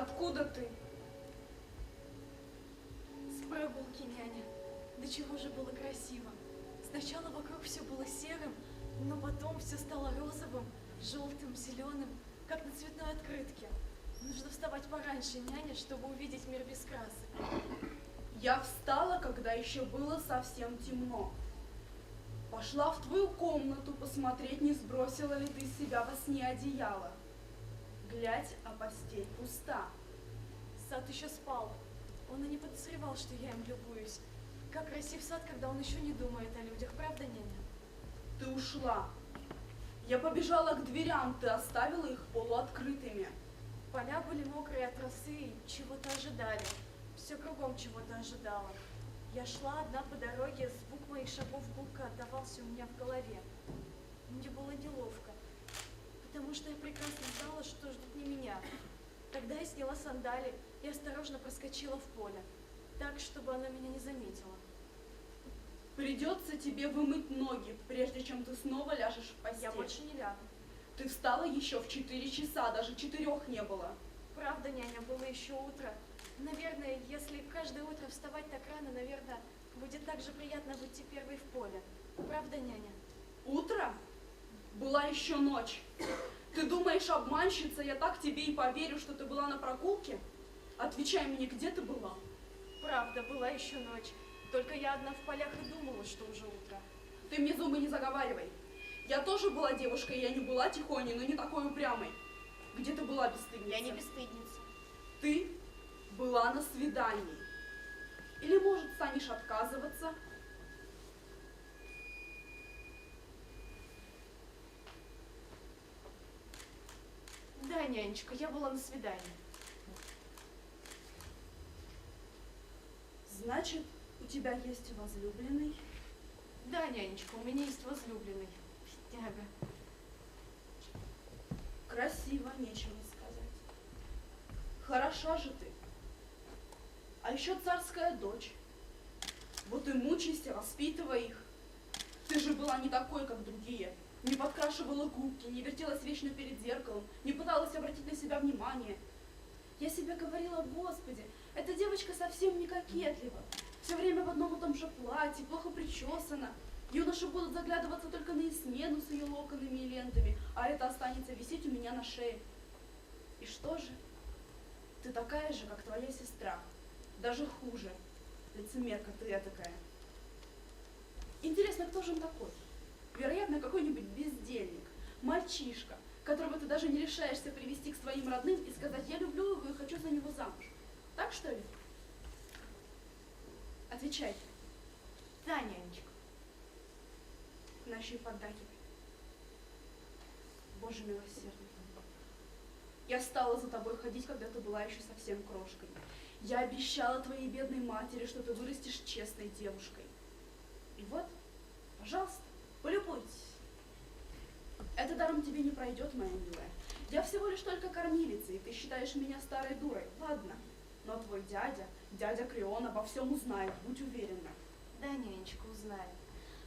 Откуда ты? С прогулки, няня. До чего же было красиво. Сначала вокруг все было серым, но потом все стало розовым, желтым, зеленым, как на цветной открытке. Нужно вставать пораньше, няня, чтобы увидеть мир без красок. Я встала, когда еще было совсем темно. Пошла в твою комнату посмотреть, не сбросила ли ты с себя во сне одеяло. Глядь, а постель пуста. Сад еще спал. Он и не подозревал, что я им любуюсь. Как красив сад, когда он еще не думает о людях, правда, няня? Ты ушла. Я побежала к дверям, ты оставила их полуоткрытыми. Поля были мокрые от росы и чего-то ожидали. Все кругом чего-то ожидало. Я шла одна по дороге, звук моих шагов гулко отдавался у меня в голове. Мне было неловко, потому что я прекрасно знала, что ждут не меня. Тогда я сняла сандали и осторожно проскочила в поле, так, чтобы она меня не заметила. Придется тебе вымыть ноги, прежде чем ты снова ляжешь в постель. Я больше не лягу. Ты встала еще в 4 часа, даже 4 не было. Правда, няня, было еще утро. Наверное, если каждое утро вставать так рано, наверное, будет так же приятно выйти первой в поле. Правда, няня? Утро? Была еще ночь. Ты думаешь, обманщица, я так тебе и поверю, что ты была на прогулке? Отвечай мне, где ты была? Правда, была еще ночь. Только я одна в полях и думала, что уже утро. Ты мне зубы не заговаривай. Я тоже была девушкой, я не была тихоней, но не такой упрямой. Где ты была, бесстыдница? Я не бесстыдница. Ты была на свидании. Или, может, станешь отказываться? Да, нянечка, я была на свидании. Значит, у тебя есть возлюбленный? Да, нянечка, у меня есть возлюбленный. Бедняга. Красиво, нечего сказать. Хороша же ты. А еще царская дочь. Вот и мучайся, воспитывай их. Ты же была не такой, как другие. Не подкрашивала губки, не вертелась вечно перед зеркалом, не пыталась обратить на себя внимание. Я себе говорила, Господи, эта девочка совсем не кокетлива. Все время в одном и том же платье, плохо причесана. Юноши будут заглядываться только на Исмену с ее локонами и лентами, а это останется висеть у меня на шее. И что же? Ты такая же, как твоя сестра. Даже хуже. Лицемерка ты этакая. Интересно, кто же он такой? Вероятно, какой-нибудь бездельник, мальчишка, которого ты даже не решаешься привести к своим родным и сказать, я люблю его и хочу за него замуж. Так что ли? Отвечай. Да, нянечка. Она еще и поддакивает. Боже милосердный. Я стала за тобой ходить, когда ты была еще совсем крошкой. Я обещала твоей бедной матери, что ты вырастешь честной девушкой. И вот, пожалуйста, полюбуйтесь. Это даром тебе не пройдет, моя милая. Я всего лишь только кормилица, и ты считаешь меня старой дурой. Ладно, но твой дядя Крион, обо всем узнает, будь уверена. Да, нянечка, узнает.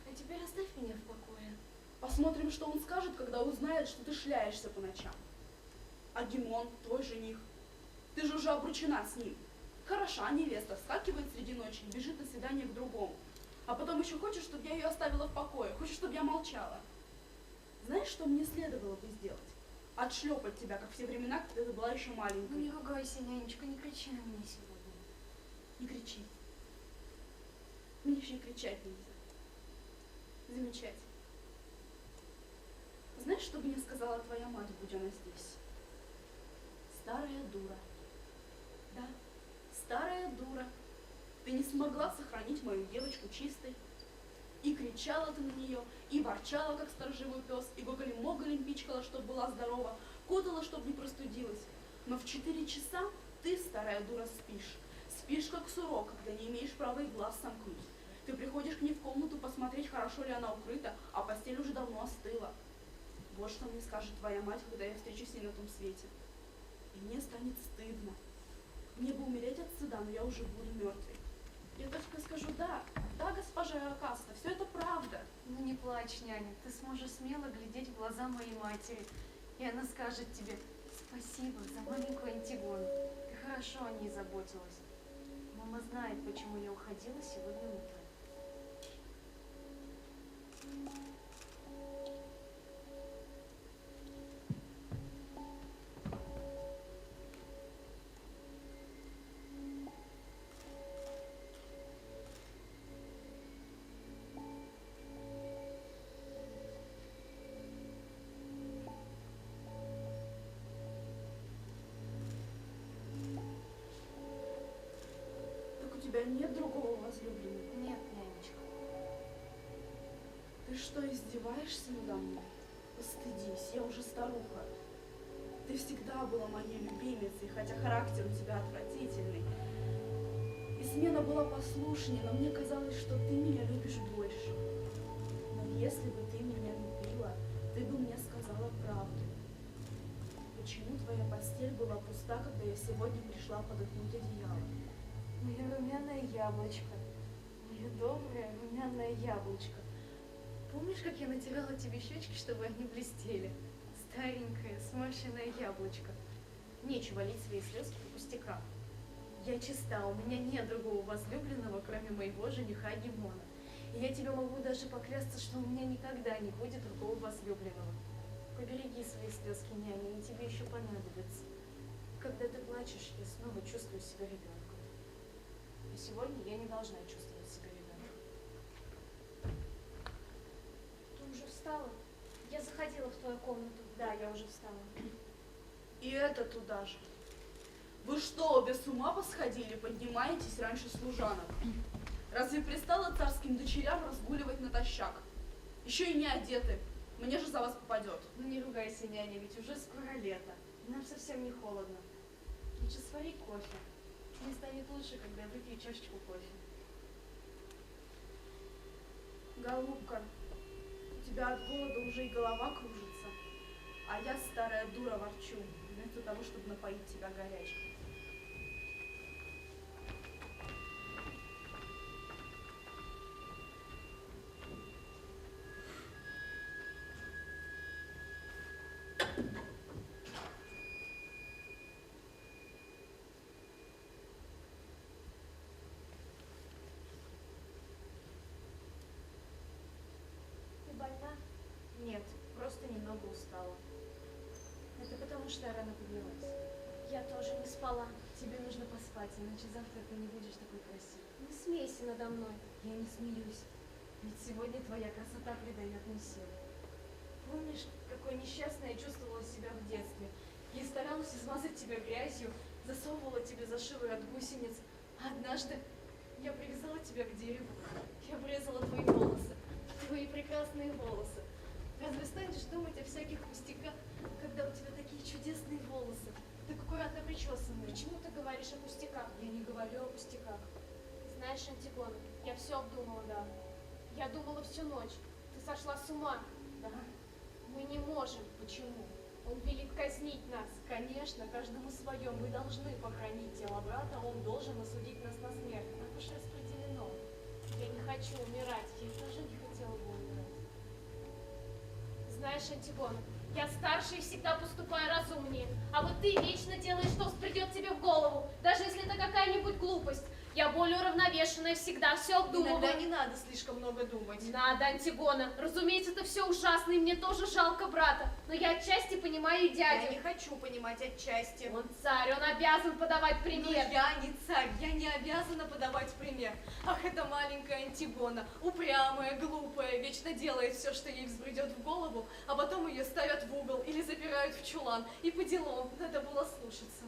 А теперь оставь меня в покое. Посмотрим, что он скажет, когда узнает, что ты шляешься по ночам. А Гимон, твой жених, ты же уже обручена с ним. Хороша невеста, вскакивает среди ночи и бежит на свидание к другому. А потом еще хочешь, чтобы я ее оставила в покое, хочешь, чтобы я молчала. Знаешь, что мне следовало бы сделать? Отшлепать тебя, как в те времена, когда ты была еще маленькой. Ну не ругайся, нянечка, не кричи на меня сегодня. Не кричи. Мне еще и кричать нельзя. Замечательно. Знаешь, что бы мне сказала твоя мать, будь она здесь? Старая дура. Да, старая дура. Ты не смогла сохранить мою девочку чистой. И кричала ты на нее, и ворчала, как сторожевой пес, и гоголем-моголем пичкала, чтоб была здорова, кутала, чтоб не простудилась. Но в 4 часа ты, старая дура, спишь. Спишь, как сурок, когда не имеешь права и глаз сомкнуть. Ты приходишь к ней в комнату посмотреть, хорошо ли она укрыта, а постель уже давно остыла. Вот что мне скажет твоя мать, когда я встречусь с ней на том свете. И мне станет стыдно. Мне бы умереть от стыда, но я уже буду мертвой. Я только скажу, да, госпожа Иокаста, все это правда. Ну не плачь, няня, ты сможешь смело глядеть в глаза моей матери, и она скажет тебе спасибо за маленькую Антигону. хорошо о ней заботилась. Мама знает, почему я уходила сегодня утром. Так у тебя нет другого возлюбленного? Нет, нянечка. Ты что, издеваешься надо мной? Постыдись, я уже старуха. Ты всегда была моей любимицей, хотя характер у тебя отвратительный. И смена была послушнее, но мне казалось, что ты меня любишь больше. Но если бы ты меня любила, ты бы мне сказала правду. Почему твоя постель была пуста, когда я сегодня пришла подоткнуть одеяло? Мое румяное яблочко. Мое доброе румяное яблочко. Помнишь, как я натирала тебе щечки, чтобы они блестели? Старенькое, сморщенное яблочко. Нечего лить свои слезки по пустякам. Я чиста, у меня нет другого возлюбленного, кроме моего жениха Гимона. И я тебе могу даже поклясться, что у меня никогда не будет другого возлюбленного. Побереги свои слезки, няня, и тебе еще понадобится. Когда ты плачешь, я снова чувствую себя ребенком. И сегодня я не должна чувствовать себя ребенком. Ты уже встала? Я заходила в твою комнату. Да, я уже встала. И это туда же. Вы что, обе с ума посходили, поднимаетесь раньше служанок? Разве пристало царским дочерям разгуливать натощак? Еще и не одеты. Мне же за вас попадет. Ну не ругайся, няня, ведь уже скоро лето. Нам совсем не холодно. Лучше свари кофе. Мне станет лучше, когда я выпью чашечку кофе. Голубка, у тебя от голода уже и голова кружится. А я, старая дура, ворчу, вместо того, чтобы напоить тебя горячим. Ты больна? Нет, просто немного устала. Это потому, что я рано поднялась. Я тоже не спала. Тебе нужно поспать, иначе завтра ты не будешь такой красивой. Не смейся надо мной. Я не смеюсь, ведь сегодня твоя красота придает мне сил. Помнишь, какой несчастной я чувствовала себя в детстве? Я старалась измазать тебя грязью, засовывала тебе за шиворот гусениц, а однажды я привязала тебя к дереву. Я обрезала твои волосы, твои прекрасные волосы. Разве станешь думать о всяких пустяках, когда у тебя такие чудесные волосы, так аккуратно причесанные? Почему ты говоришь о пустяках? Я не говорю о пустяках. Знаешь, Антигона, я все обдумала, да. Я думала всю ночь. Ты сошла с ума. Да, Мы не можем. почему? Он велит казнить нас. Конечно, каждому свое. Мы должны похоронить тело брата, он должен осудить нас на смерть. Так уж распределено. Я не хочу умирать. Я тоже не хотела бы умирать. Знаешь, Антигона, я старше и всегда поступаю разумнее. А вот ты вечно делаешь, что придет тебе в голову. Даже если это какая-нибудь глупость. Я более уравновешенная, всегда все обдумываю. Иногда не надо слишком много думать. Надо, Антигона. Разумеется, это все ужасно, и мне тоже жалко брата. Но я отчасти понимаю и Я дядю. не хочу понимать отчасти. Он царь, он обязан подавать Но пример. я не царь, я не обязана подавать пример. Ах, эта маленькая Антигона, упрямая, глупая, вечно делает все, что ей взбредет в голову, а потом ее ставят в угол или запирают в чулан. И по делам надо было слушаться.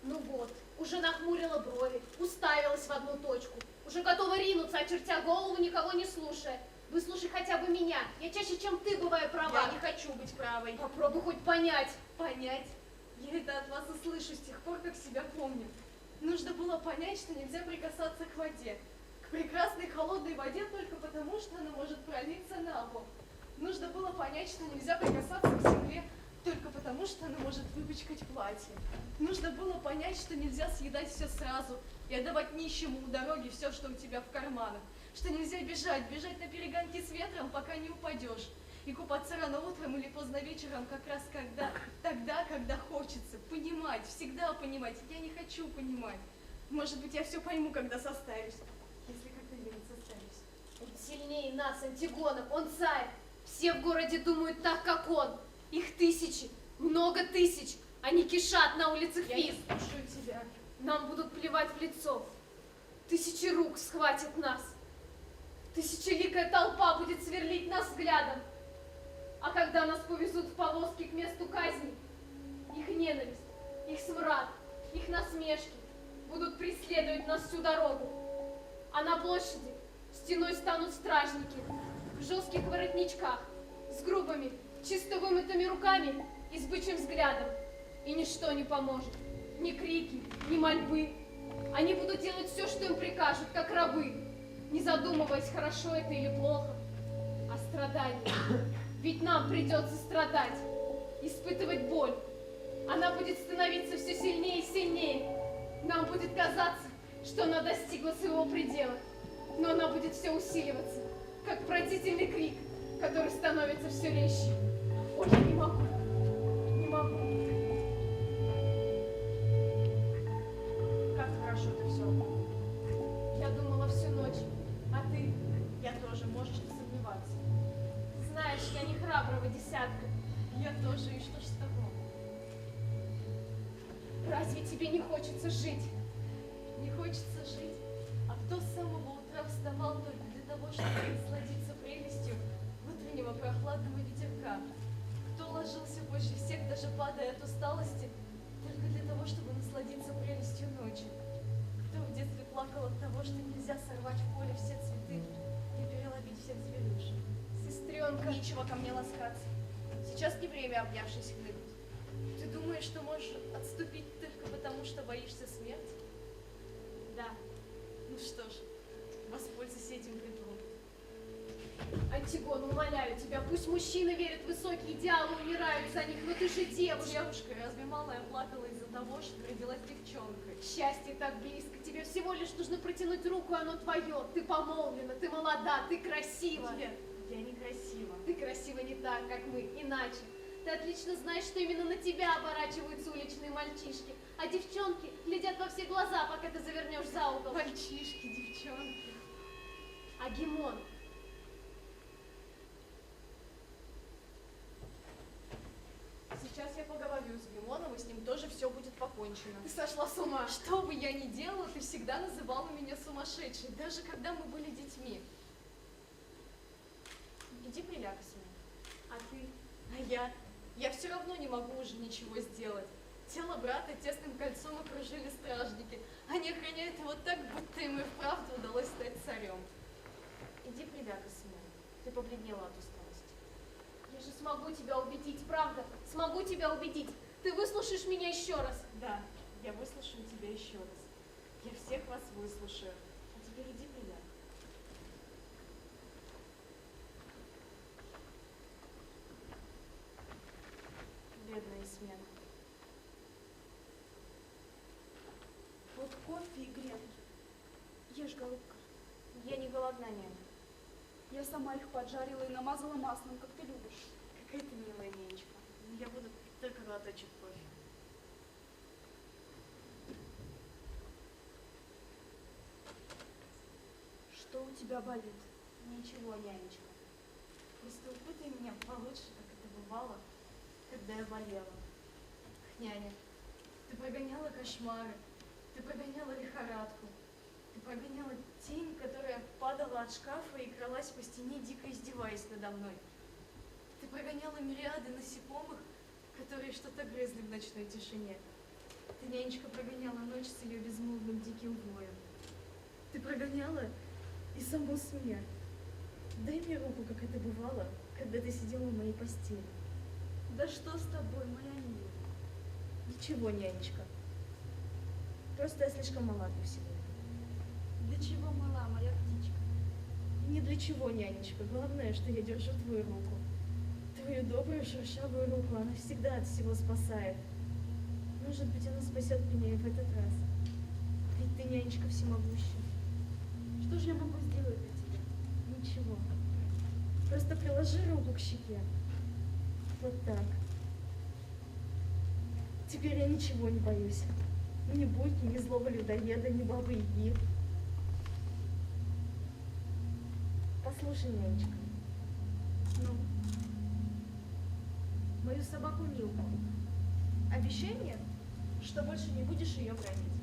Ну вот, уже нахмурила брови, уставилась в одну точку. Уже готова ринуться, очертя голову, никого не слушая. Выслушай хотя бы меня. Я чаще, чем ты, бываю права. Я не хочу быть правой. Попробуй хоть понять. Понять? Я это от вас и слышу с тех пор, как себя помню. Нужно было понять, что нельзя прикасаться к воде. К прекрасной холодной воде только потому, что она может пролиться на пол. Нужно было понять, что нельзя прикасаться к земле только потому, что она может выпачкать платье. Нужно было понять, что нельзя съедать все сразу и отдавать нищему у дороги все, что у тебя в карманах. Что нельзя бежать на перегонки с ветром, пока не упадешь. И И купаться рано утром или поздно вечером как раз тогда, когда хочется. Понимать, всегда понимать. Я не хочу понимать. Может быть, я все пойму, когда состарюсь. Если когда-нибудь состарюсь. Он сильнее нас, Антигона, он царь. Все в городе думают так, как он. Их тысячи, много тысяч. Они кишат на улицах Я не Физ. слушаю тебя. Нам будут плевать в лицо. Тысячи рук схватят нас. Тысячеликая толпа будет сверлить нас взглядом. А когда нас повезут в повозке к месту казни, их ненависть, их смрад, их насмешки будут преследовать нас всю дорогу. А на площади стеной станут стражники в жестких воротничках, с грубыми, чисто вымытыми руками и с бычьим взглядом. И ничто не поможет. Ни крики, ни мольбы. Они будут делать все, что им прикажут, как рабы, не задумываясь, хорошо это или плохо. А страдания. Ведь нам придется страдать, испытывать боль. Она будет становиться все сильнее и сильнее. Нам будет казаться, что она достигла своего предела. Но она будет все усиливаться, как пронзительный крик, который становится все резче. Ой, я не могу. Не могу. Как хорошо ты все. Я думала всю ночь, а ты? Я тоже, можешь не сомневаться. Знаешь, я не храброго десятка. Я тоже, и что ж с тобой? Разве тебе не хочется жить? Не хочется жить, а кто с самого утра вставал только для того, чтобы насладиться прелестью утреннего прохладного ветерка? Кто ложился позже всех, даже падая от усталости, только для того, чтобы насладиться прелестью ночи? Кто в детстве плакал от того, что нельзя сорвать в поле все цветы и переловить всех зверюшек? Сестренка, Нечего ко мне ласкаться. Сейчас не время, обнявшись, хныкать. Ты думаешь, что можешь отступить только потому, что боишься смерти? да. Ну что ж, воспользуйся этим предлогом. Антигон, умоляю тебя, пусть мужчины верят в высокие идеалы, умирают за них, но ты же девушка. Девушка, разве малая плакала из-за того, что родилась девчонкой? Счастье так близко, тебе всего лишь нужно протянуть руку, и оно твое. Ты помолвлена, ты молода, ты красива. Нет, я некрасива. Ты красива не так, как мы, иначе. Ты отлично знаешь, что именно на тебя оборачиваются уличные мальчишки, а девчонки глядят во все глаза, пока ты завернешь за угол. Мальчишки, девчонки. Агимон. Сейчас я поговорю с Гемоном, и с ним тоже все будет покончено. Ты сошла с ума. Что бы я ни делала, ты всегда называла меня сумасшедшей, даже когда мы были детьми. Иди приляг с ним. А ты? А я все равно не могу уже ничего сделать. Тело брата тесным кольцом окружили стражники. Они охраняют его так, будто им и вправду удалось стать царем. Иди приляг с ним. Ты побледнела от усталости. Я же смогу тебя убедить, правда? Смогу тебя убедить. Ты выслушаешь меня еще раз. Да, я выслушаю тебя еще раз. Я всех вас выслушаю. А теперь иди приляг. Бедная смена. Вот кофе и гренки. Ешь, голубка. Я не голодна, няня. Я сама их поджарила и намазала маслом, как ты любишь. Какая ты милая нянечка. Я буду только глоточек кофе. Что у тебя болит? Ничего, нянечка. Просто упытай меня получше, как это бывало, когда я болела. Ах, няня, ты прогоняла кошмары, ты прогоняла лихорадку, ты прогоняла тень, которая падала от шкафа и кралась по стене, дико издеваясь надо мной. Ты прогоняла мириады насекомых, которые что-то грызли в ночной тишине. Ты, нянечка, прогоняла ночь с ее безмолвным диким воем. Ты прогоняла и саму смерть. Дай мне руку, как это бывало, когда ты сидела в моей постели. Да что с тобой, моя милая? Ничего, нянечка. Просто я слишком мала для всего этого. Для чего мала моя птичка? Ни для чего, нянечка. Главное, что я держу твою руку. Твою добрую шершавую руку. Она всегда от всего спасает. Может быть, она спасет меня и в этот раз. Ведь ты, нянечка, всемогущая. Что же я могу сделать для тебя? Ничего. Просто приложи руку к щеке. Вот так. Теперь я ничего не боюсь. Ни Буйки, ни злого людоеда, ни бабы Яги. Послушай, нянечка. Ну, Мою собаку Милку. Обещание, что больше не будешь ее бронить.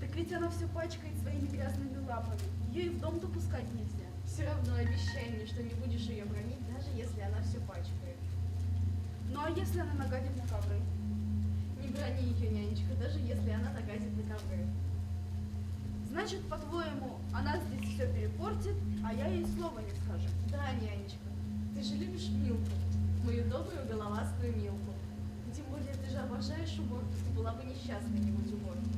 так ведь она все пачкает своими грязными лапами. Ее и в дом допускать нельзя. Все равно обещание, что не будешь ее бронить, даже если она все пачкает. Ну а если она нагадит на ковры? Не брони ее, нянечка, даже если она нагадит на ковры. Значит, по-твоему, она здесь все перепортит, а я ей слова не скажу. Да, нянечка, ты же любишь Милку, мою добрую головастую Милку. Тем более ты же обожаешь уборку, ты была бы несчастна не будь уборки.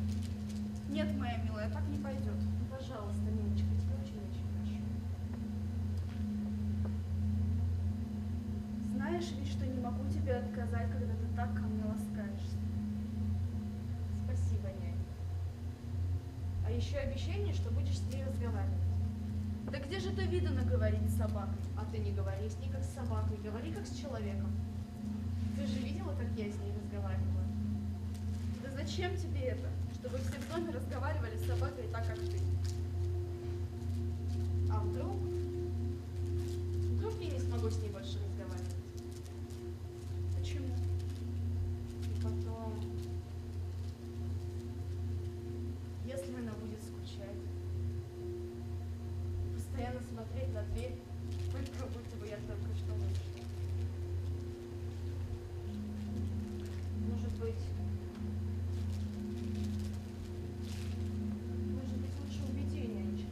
Нет, моя милая, так не пойдет. Ну, пожалуйста, нянечка, тебе очень-очень прошу. Знаешь ведь, что не могу тебе отказать, когда ты так ко мне ласкаешься. Спасибо, нянь. А еще обещание, что будешь с ней разговаривать. Да где же это видано говорить с собакой? А ты не говори с ней как с собакой, говори как с человеком. Ты же видела, как я с ней разговаривала? Да зачем тебе это? Чтобы все в доме разговаривали с собакой так, как ты. А вдруг? Вдруг я не смогу с ней больше разговаривать? Почему? И потом, если она будет скучать, постоянно смотреть на дверь, как будто бы я только что вышла. Может быть, лучше убеди ее, нянечка.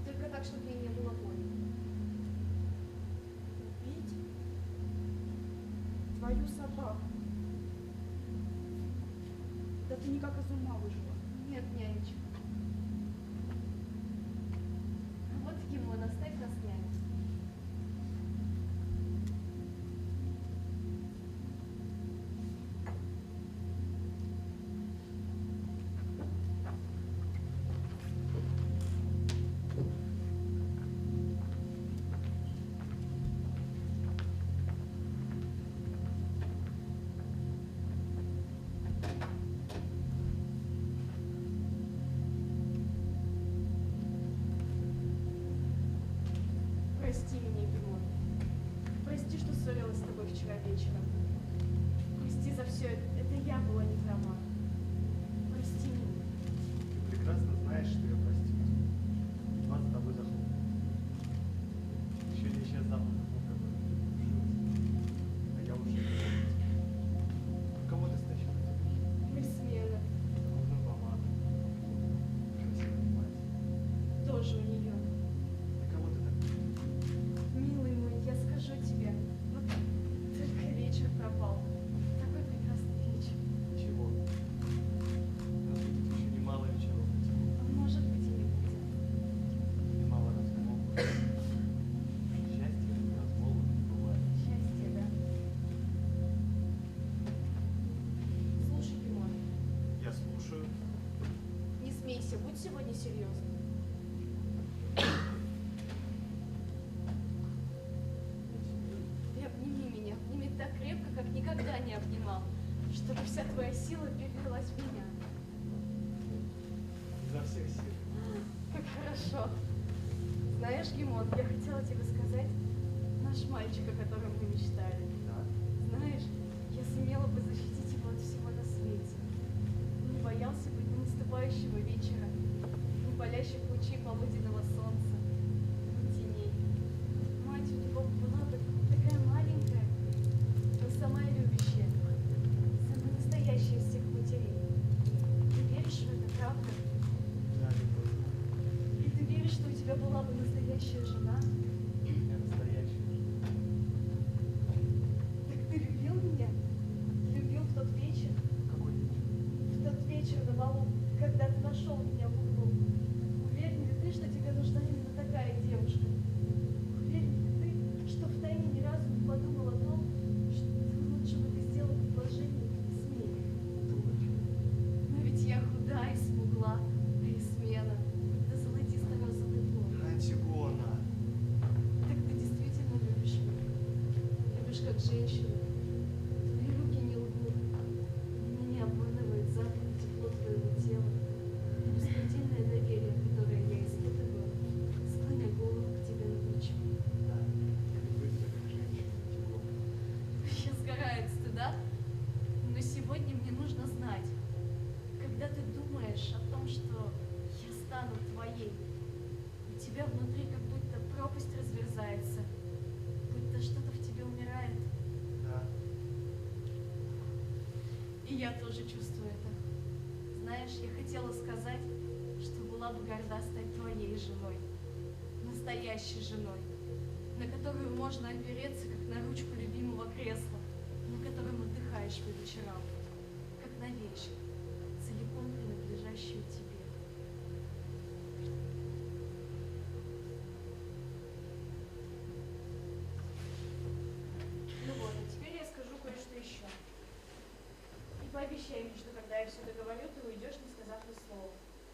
Только так, чтобы ей не было больно. Убить твою собаку. Да ты никак из ума выжила. Нет, нянечка. Вот Гимон, оставь нас нянь. Прости меня, Гимон. Прости, что ссорилась с тобой вчера вечером. Прости за все это. Это я была не права. Прости меня. Ты прекрасно знаешь, что я простил. Вас с тобой захлопнул. Еще не исчез запах, который жил. А я уже не помню. Кого ты стащила? Смена. Нужна помада. Красивое платье. Тоже у нее. И кого ты так? Милый мой, я скажу тебе. Вот только вечер пропал. Такой прекрасный вечер. Чего? Может быть, еще немало вечеров этих. А может быть и не будет. Немало размолвок. Счастье без размолвок не бывает. Счастье, да. Слушай, Гимон, Я слушаю. не смейся, будь сегодня серьезным. Ты обними меня, обними так крепко, как никогда не обнимал, чтобы вся твоя сила перелилась в меня. Изо всех сил. Как хорошо. Знаешь, Гимон, я хотела тебе сказать, наш мальчик, о котором мы мечтали. Да. Знаешь, я сумела бы защитить его от всего на свете. Не боялся бы ни наступающего вечера, ни палящих лучей полуденного солнца, ни теней. Мать у него была бы такая маленькая, но самая любящая, самая настоящая из всех матерей. Ты веришь в это, правда? Да, любовь. И ты веришь, что у тебя была бы настоящая жена? Я настоящий. Так ты любил меня? Любил в тот вечер? Какой вечер? В тот вечер на балу, когда ты нашел меня в углу. Уверен ли ты, что тебе нужна как женщина. Твои руки не лгут. Меня не обманывает запах и тепло твоего тела. Беспредельное доверие, которое я испытываю, склоня голову к тебе на плечо. Да, я люблю тебя как женщину, Антигона. Я сгораю от стыда, но сегодня мне нужно знать, когда ты думаешь о том, что я стану твоей, у тебя внутри как будто пропасть разверзается, будто что-то в тебе умирает. Да. И я тоже чувствую это. Знаешь, я хотела сказать, что была бы горда стать твоей женой, настоящей женой, на которую можно опереться, как на ручку любимого кресла, на котором отдыхаешь по вечерам, как на вещь, целиком принадлежащую тебе. Ну вот, а теперь я скажу кое-что еще. И пообещай мне, что когда я все договорю, ты уйдешь, не сказав ни слова.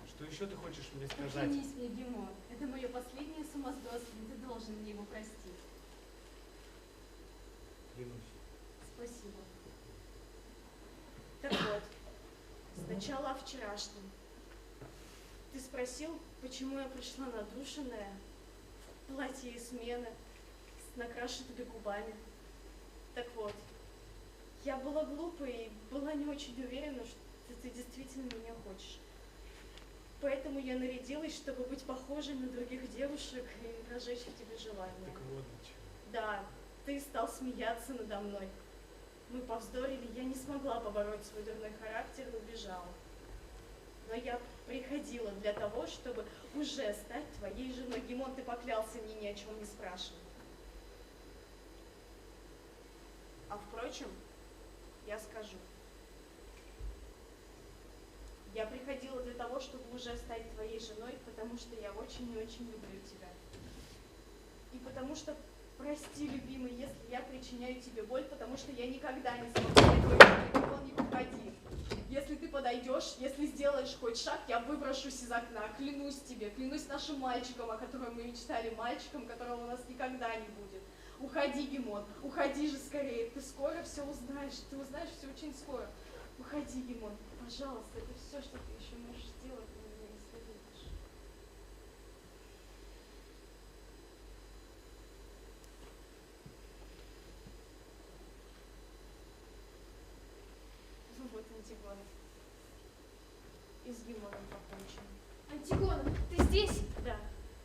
Что еще ты хочешь мне сказать? Поклянись мне, Гимон, это мое последнее сумасбродство, и ты должен мне его простить. Клянусь. Спасибо. Так вот, сначала о вчерашнем. Ты спросил, почему я пришла надушенная, в платье из смены, с накрашенными губами. Так вот, я была глупой и была не очень уверена, что ты действительно меня хочешь. Поэтому я нарядилась, чтобы быть похожей на других девушек и разжечь в тебе желание. Так вот, значит. Да, ты стал смеяться надо мной. Мы повздорили, я не смогла побороть свой дурной характер и убежала. Но я приходила для того, чтобы уже стать твоей женой. Гимон, ты поклялся мне ни о чем не спрашивать. А впрочем, я скажу. Я приходила для того, чтобы уже стать твоей женой, потому что я очень и очень люблю тебя. И потому что, прости, любимый, если я причиняю тебе боль, потому что я никогда не смогу стать твоей женой, Гимон, не подходи. Если ты подойдешь, если сделаешь хоть шаг, я выброшусь из окна, клянусь тебе, клянусь нашим мальчиком, о котором мы мечтали, мальчиком, которого у нас никогда не будет. Уходи, Гимон, уходи же скорее, ты скоро все узнаешь, ты узнаешь все очень скоро. Уходи, Гимон, пожалуйста, это все, что ты еще можешь сделать для меня, если любишь. Ну вот, Антигона. И с Гимоном покончено. Антигона, ты здесь? Да,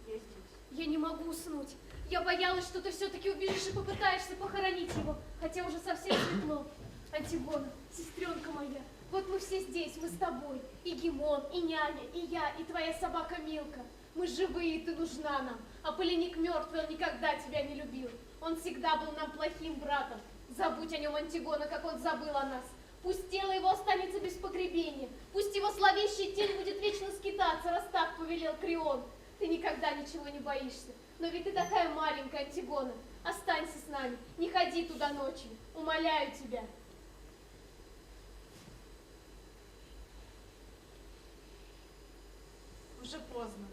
я здесь. Я не могу уснуть. Я боялась, что ты все-таки убежишь и попытаешься похоронить его, хотя уже совсем светло. Антигона, сестренка моя, вот мы все здесь, мы с тобой. И Гимон, и няня, и я, и твоя собака Милка. Мы живые, и ты нужна нам. А Поленик мертвый, он никогда тебя не любил. Он всегда был нам плохим братом. Забудь о нем, Антигона, как он забыл о нас. Пусть тело его останется без погребения. Пусть его зловещая тень будет вечно скитаться, раз так повелел Крион. Ты никогда ничего не боишься. Но ведь ты такая маленькая, Антигона. Останься с нами, не ходи туда ночью. Умоляю тебя. Уже поздно.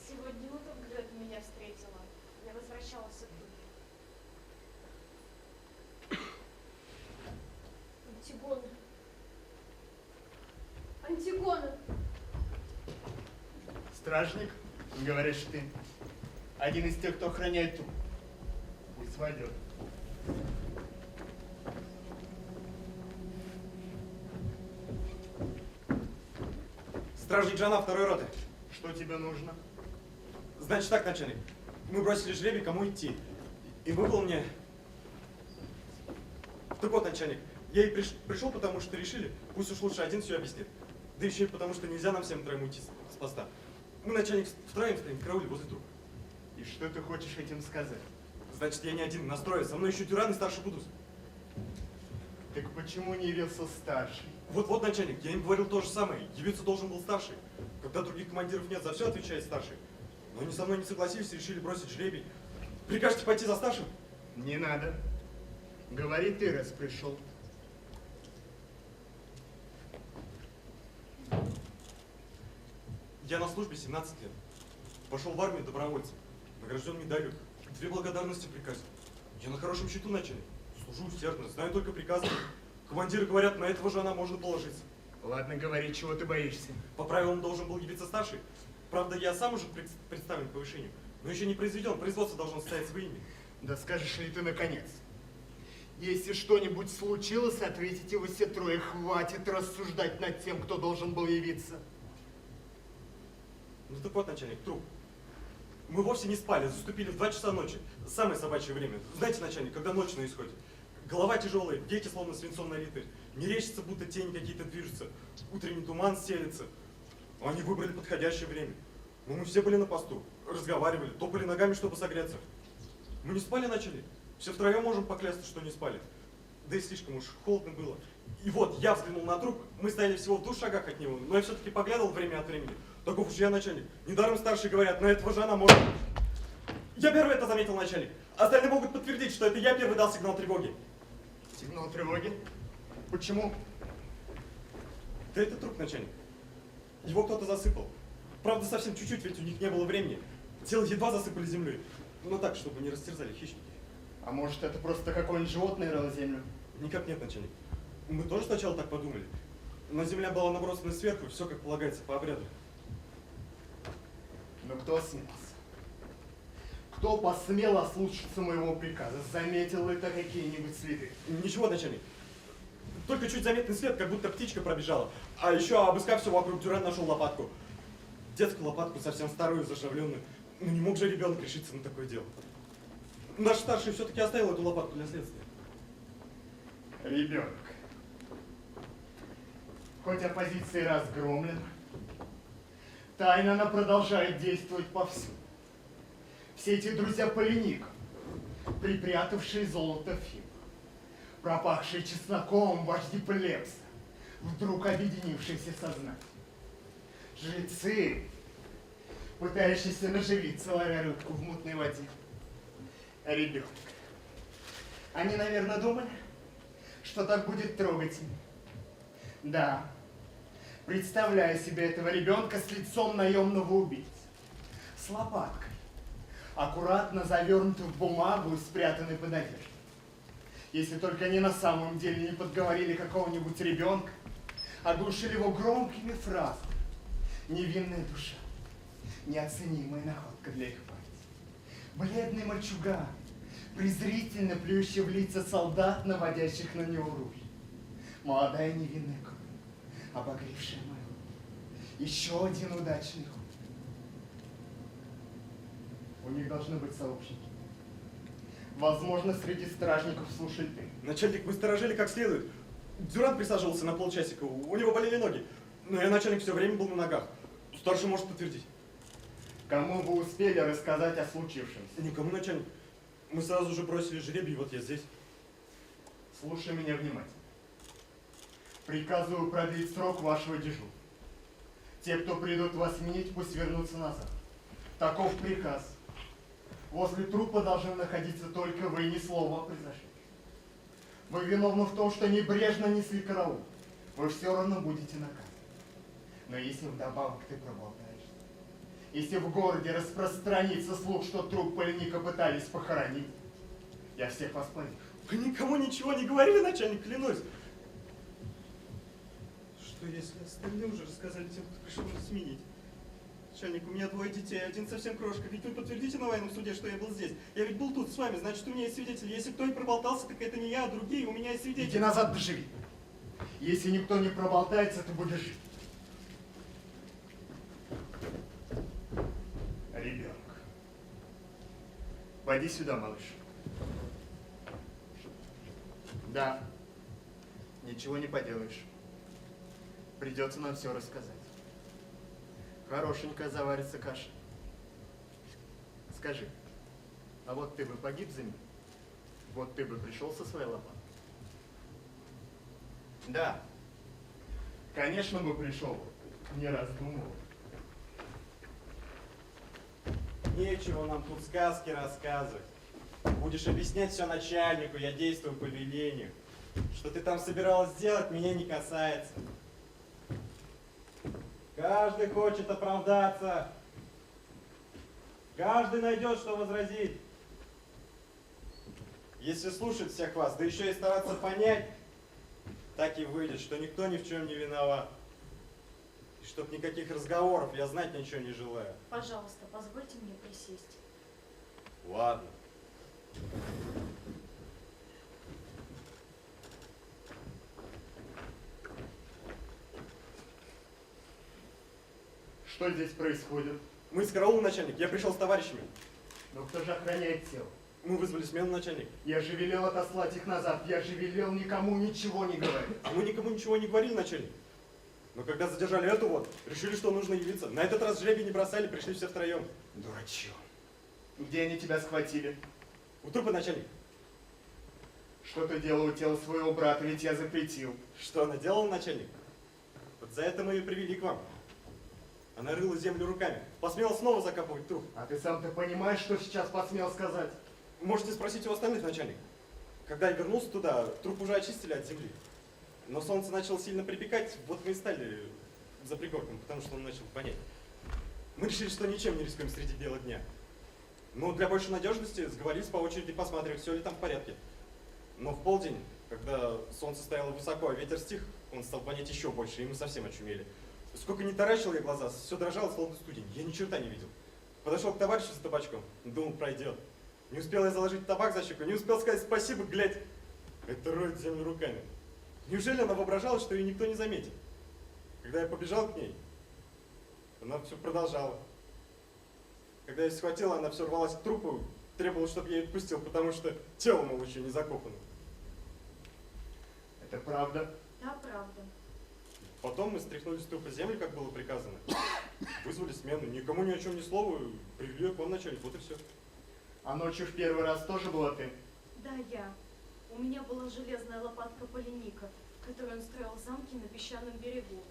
Сегодня утром, когда ты меня встретила, я возвращалась оттуда. Антигона. Антигона. Стражник, говоришь ты, один из тех, кто охраняет труп. Пусть войдет. Стражник Джана второй роты. Что тебе нужно? Значит так, начальник. Мы бросили жребий, кому идти. И выпал мне... Так вот, начальник, я и пришел, потому что решили, пусть уж лучше один все объяснит. Да еще и потому, что нельзя нам всем троим уйти с поста. Мы, начальник, втроем стоим в карауле возле трупа. И что ты хочешь этим сказать? Значит, я не один, настрою. Со мной еще тюран и старший Будус. Так почему не явился старший? Вот, начальник, я им говорил то же самое. Явиться должен был старший. Когда других командиров нет, за все отвечает старший. Но они со мной не согласились и решили бросить жребий. Прикажете пойти за старшим? Не надо. Говори ты, раз пришел. Я на службе 17 лет. Пошел в армию добровольцем. Награжден медалью 2 благодарности в приказе. Я на хорошем счету, начальник. Служу усердно, знаю только приказы. Командиры говорят, на этого же она можно положиться. Ладно, говори, чего ты боишься. По правилам должен был явиться старший. Правда, я сам уже представлен к повышению, но еще не произведен. Производство должно состоять в имя. Да скажешь ли ты наконец? Если что-нибудь случилось, ответите вы все трое. Хватит рассуждать над тем, кто должен был явиться. Ну так вот, начальник, труп. Мы вовсе не спали, заступили в 2 часа ночи. Самое собачье время. Знаете, начальник, когда ночь на исходе. Голова тяжелая, веки словно свинцом налиты. Мерещится, будто тени какие-то движутся. Утренний туман стелется. Они выбрали подходящее время. Но мы все были на посту, разговаривали, топали ногами, чтобы согреться. Мы не спали, начали. Все втроем можем поклясться, что не спали. Да и слишком уж холодно было. И вот, я взглянул на труп, мы стояли всего в 2 шагах от него, но я все-таки поглядывал время от времени. Таков уж я начальник. Недаром старшие говорят, на этого же она может... Я первый это заметил, начальник. Остальные могут подтвердить, что это я первый дал сигнал тревоги. Сигнал тревоги? Почему? Да это труп, начальник. Его кто-то засыпал. Правда, совсем чуть-чуть, ведь у них не было времени. Тело едва засыпали землей. Но так, чтобы не растерзали хищники. А может, это просто какое-нибудь животное рыло землю? Никак нет, начальник. Мы тоже сначала так подумали. Но земля была набросана сверху, все как полагается по обряду. Но кто осмелился? Кто посмел ослушаться моего приказа? Заметил ли ты какие-нибудь следы? Ничего, начальник. Только чуть заметный след, как будто птичка пробежала. А еще, обыскав все вокруг, Дюран нашел лопатку. Детскую лопатку, совсем старую, заживленную. Ну не мог же ребенок решиться на такое дело. Наш старший все-таки оставил эту лопатку для следствия. Ребенок. Хоть оппозиция и разгромлена, тайна она продолжает действовать повсюду. Все эти друзья Полиника, припрятавшие золото Фиб, пропахшие чесноком вожди плебса, вдруг объединившиеся сознание. Жрецы, пытающиеся наживиться, ловя рыбку в мутной воде. Ребенок. Они, наверное, думали, что так будет трогательно. Да, представляю себе этого ребенка с лицом наемного убийцы, с лопаткой, аккуратно завернутый в бумагу и спрятанный под одеждой. Если только они на самом деле не подговорили какого-нибудь ребенка, оглушили его громкими фразами. Невинная душа, неоценимая находка для их памяти. Бледный мальчуган, презрительно плюющий в лица солдат, наводящих на него ружья. Молодая невинная кровь, обогревшая мою руку. Еще один удачный ход. У них должны быть сообщники. Возможно, среди стражников слушай ты. Начальник, мы сторожили как следует. Дюран присаживался на полчасика, у него болели ноги. Но я, начальник, все время был на ногах. Старший может подтвердить. Кому вы успели рассказать о случившемся? Никому, начальник. Мы сразу же бросили жребий, вот я здесь. Слушай меня внимательно. Приказываю продлить срок вашего дежурства. Те, кто придут вас сменить, пусть вернутся назад. Таков приказ. Возле трупа должны находиться только вы, ни слова о произошедшем. Вы виновны в том, что небрежно несли караул. Вы все равно будете наказаны. Но если вдобавок ты проболтаешься, если в городе распространится слух, что труп Полиника пытались похоронить, я всех вас повешу. Вы никому ничего не говорили, начальник, клянусь. Что если остальные уже рассказали тем, кто пришел нас сменить? Начальник, у меня 2 детей, один совсем крошка. Ведь вы подтвердите на военном суде, что я был здесь. Я ведь был тут с вами, значит, у меня есть свидетель. Если кто и проболтался, так это не я, а другие. У меня есть свидетель. Иди назад, доживи. Если никто не проболтается, ты будешь жить. Ребенок. Пойди сюда, малыш. Да. Ничего не поделаешь. Придется нам все рассказать. Хорошенькая заварится каша. Скажи, а вот ты бы погиб за меня? Вот ты бы пришел со своей лопатой? Да. Конечно бы пришел, не раздумывал. Нечего нам тут сказки рассказывать. Будешь объяснять все начальнику, я действую по велению. Что ты там собиралась сделать, меня не касается. Каждый хочет оправдаться. Каждый найдет, что возразить. Если слушать всех вас, да еще и стараться понять, так и выйдет, что никто ни в чем не виноват. И чтоб никаких разговоров, я знать ничего не желаю. Пожалуйста, позвольте мне присесть. Ладно. Что здесь происходит? Мы с караулом, начальник, я пришел с товарищами. Ну кто же охраняет тело? Мы вызвали смену, начальник. Я же велел отослать их назад. Я же велел никому ничего не говорить. А мы никому ничего не говорили, начальник. Но когда задержали эту вот, решили, что нужно явиться. На этот раз жребий не бросали, пришли все втроем. Дурачок. Где они тебя схватили? У трупа, начальник. Что ты делал у тела своего брата, ведь я запретил. Что она делала, начальник? Вот за это мы ее привели к вам. Она рыла землю руками. Посмела снова закапывать труп. А ты сам-то понимаешь, что сейчас посмел сказать? Можете спросить у остальных, начальник. Когда я вернулся туда, труп уже очистили от земли. Но солнце начало сильно припекать, вот мы и стали за пригорком, потому что он начал понять. Мы решили, что ничем не рискуем среди бела дня. Но для большей надежности сговорились по очереди посмотреть, все ли там в порядке. Но в полдень, когда солнце стояло высоко, а ветер стих, он стал понять еще больше, и мы совсем очумели. Сколько не таращил я глаза, все дрожало, словно студень. Я ни черта не видел. Подошел к товарищу за табачком, думал, пройдет. Не успел я заложить табак за щеку, не успел сказать спасибо, глядь. Это роет землю руками. Неужели она воображала, что ее никто не заметит? Когда я побежал к ней, она все продолжала. Когда я схватила, она все рвалась к трупу, требовала, чтобы я ее отпустил, потому что тело, мол, еще не закопано. Это правда? Да, правда. Потом мы стряхнули с трупа землю, как было приказано. Вызвали смену, никому ни о чем ни слова, привели к вам начальник, вот и все. А ночью в первый раз тоже была ты? Да, я. У меня была железная лопатка поленика, которой он строил замки на песчаном берегу.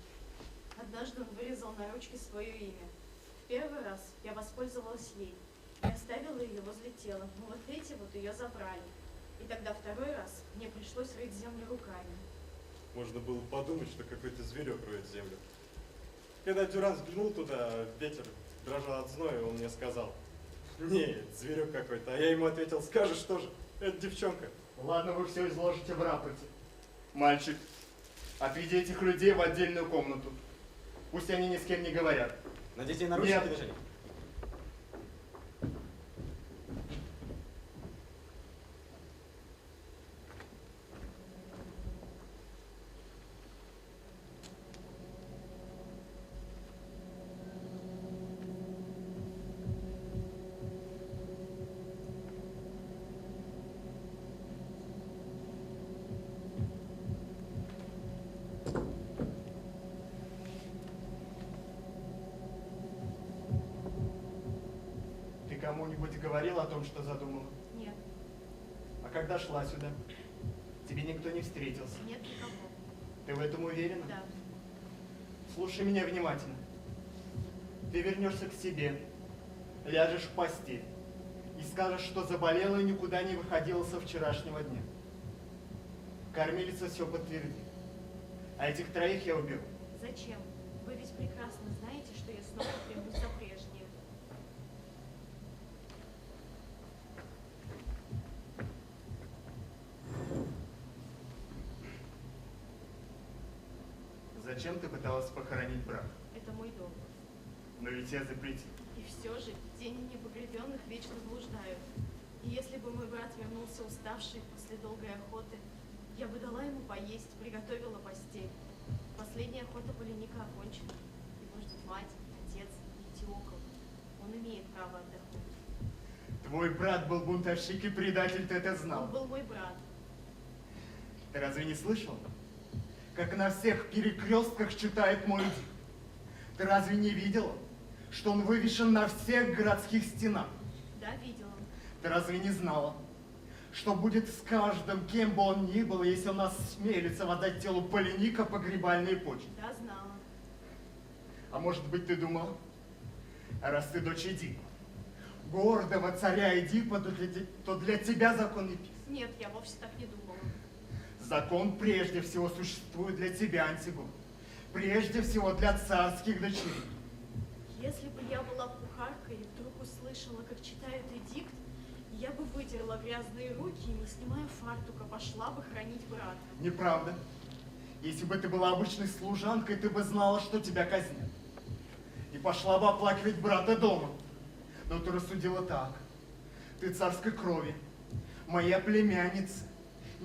Однажды он вырезал на ручке свое имя. В первый раз я воспользовалась ей и оставила ее возле тела, но вот эти вот ее забрали. И тогда второй раз мне пришлось рыть землю руками. Можно было подумать, что какой-то зверек роет землю. Когда Дюран взглянул туда, ветер дрожал от зноя, он мне сказал: нет, зверек какой-то. А я ему ответил: скажешь, что же, это девчонка. Ладно, вы все изложите в рапорте. Мальчик, отведи этих людей в отдельную комнату. Пусть они ни с кем не говорят. На детей наручники, Нет. начальник? Ты кому-нибудь говорил о том, что задумала? Нет, А когда шла сюда? Тебе никто не встретился. нет никого. Ты в этом уверена? Да. Слушай меня внимательно. Ты вернешься к себе, ляжешь в постель и скажешь, что заболела и никуда не выходила со вчерашнего дня. Кормилица все подтвердит. А этих троих я уберу. Зачем? Вы ведь прекрасно знаете, что я снова примусь за прежнее. Зачем ты пыталась похоронить брата? Это мой дом. Но ведь я запретил. И все же тени непогребенных вечно блуждают. И если бы мой брат вернулся уставший после долгой охоты, я бы дала ему поесть, приготовила постель. Последняя охота поленика окончена. Его ждут мать, отец и идти около. Он имеет право отдохнуть. Твой брат был бунтовщик и предатель, ты это знал. Он был мой брат. Ты разве не слышал, как на всех перекрестках читает мой дик? Ты разве не видела, что он вывешен на всех городских стенах? Да, видела. Ты разве не знала, что будет с каждым, кем бы он ни был, если он осмелится отдать телу поленика погребальные почты? Да, знала. А может быть, ты думал, раз ты дочь Эдипа, гордого царя Эдипа, то для тебя закон не писан. Нет, я вовсе так не думала. Закон прежде всего существует для тебя, Антигон. Прежде всего для царских дочерей. Если бы я была кухаркой и вдруг услышала, как читают эдикт, Я бы вытерла грязные руки и, не снимая фартука, пошла бы хранить брата. Неправда. Если бы ты была обычной служанкой, ты бы знала, что тебя казнят. И пошла бы оплакивать брата дома. Но ты рассудила так. Ты царской крови, моя племянница,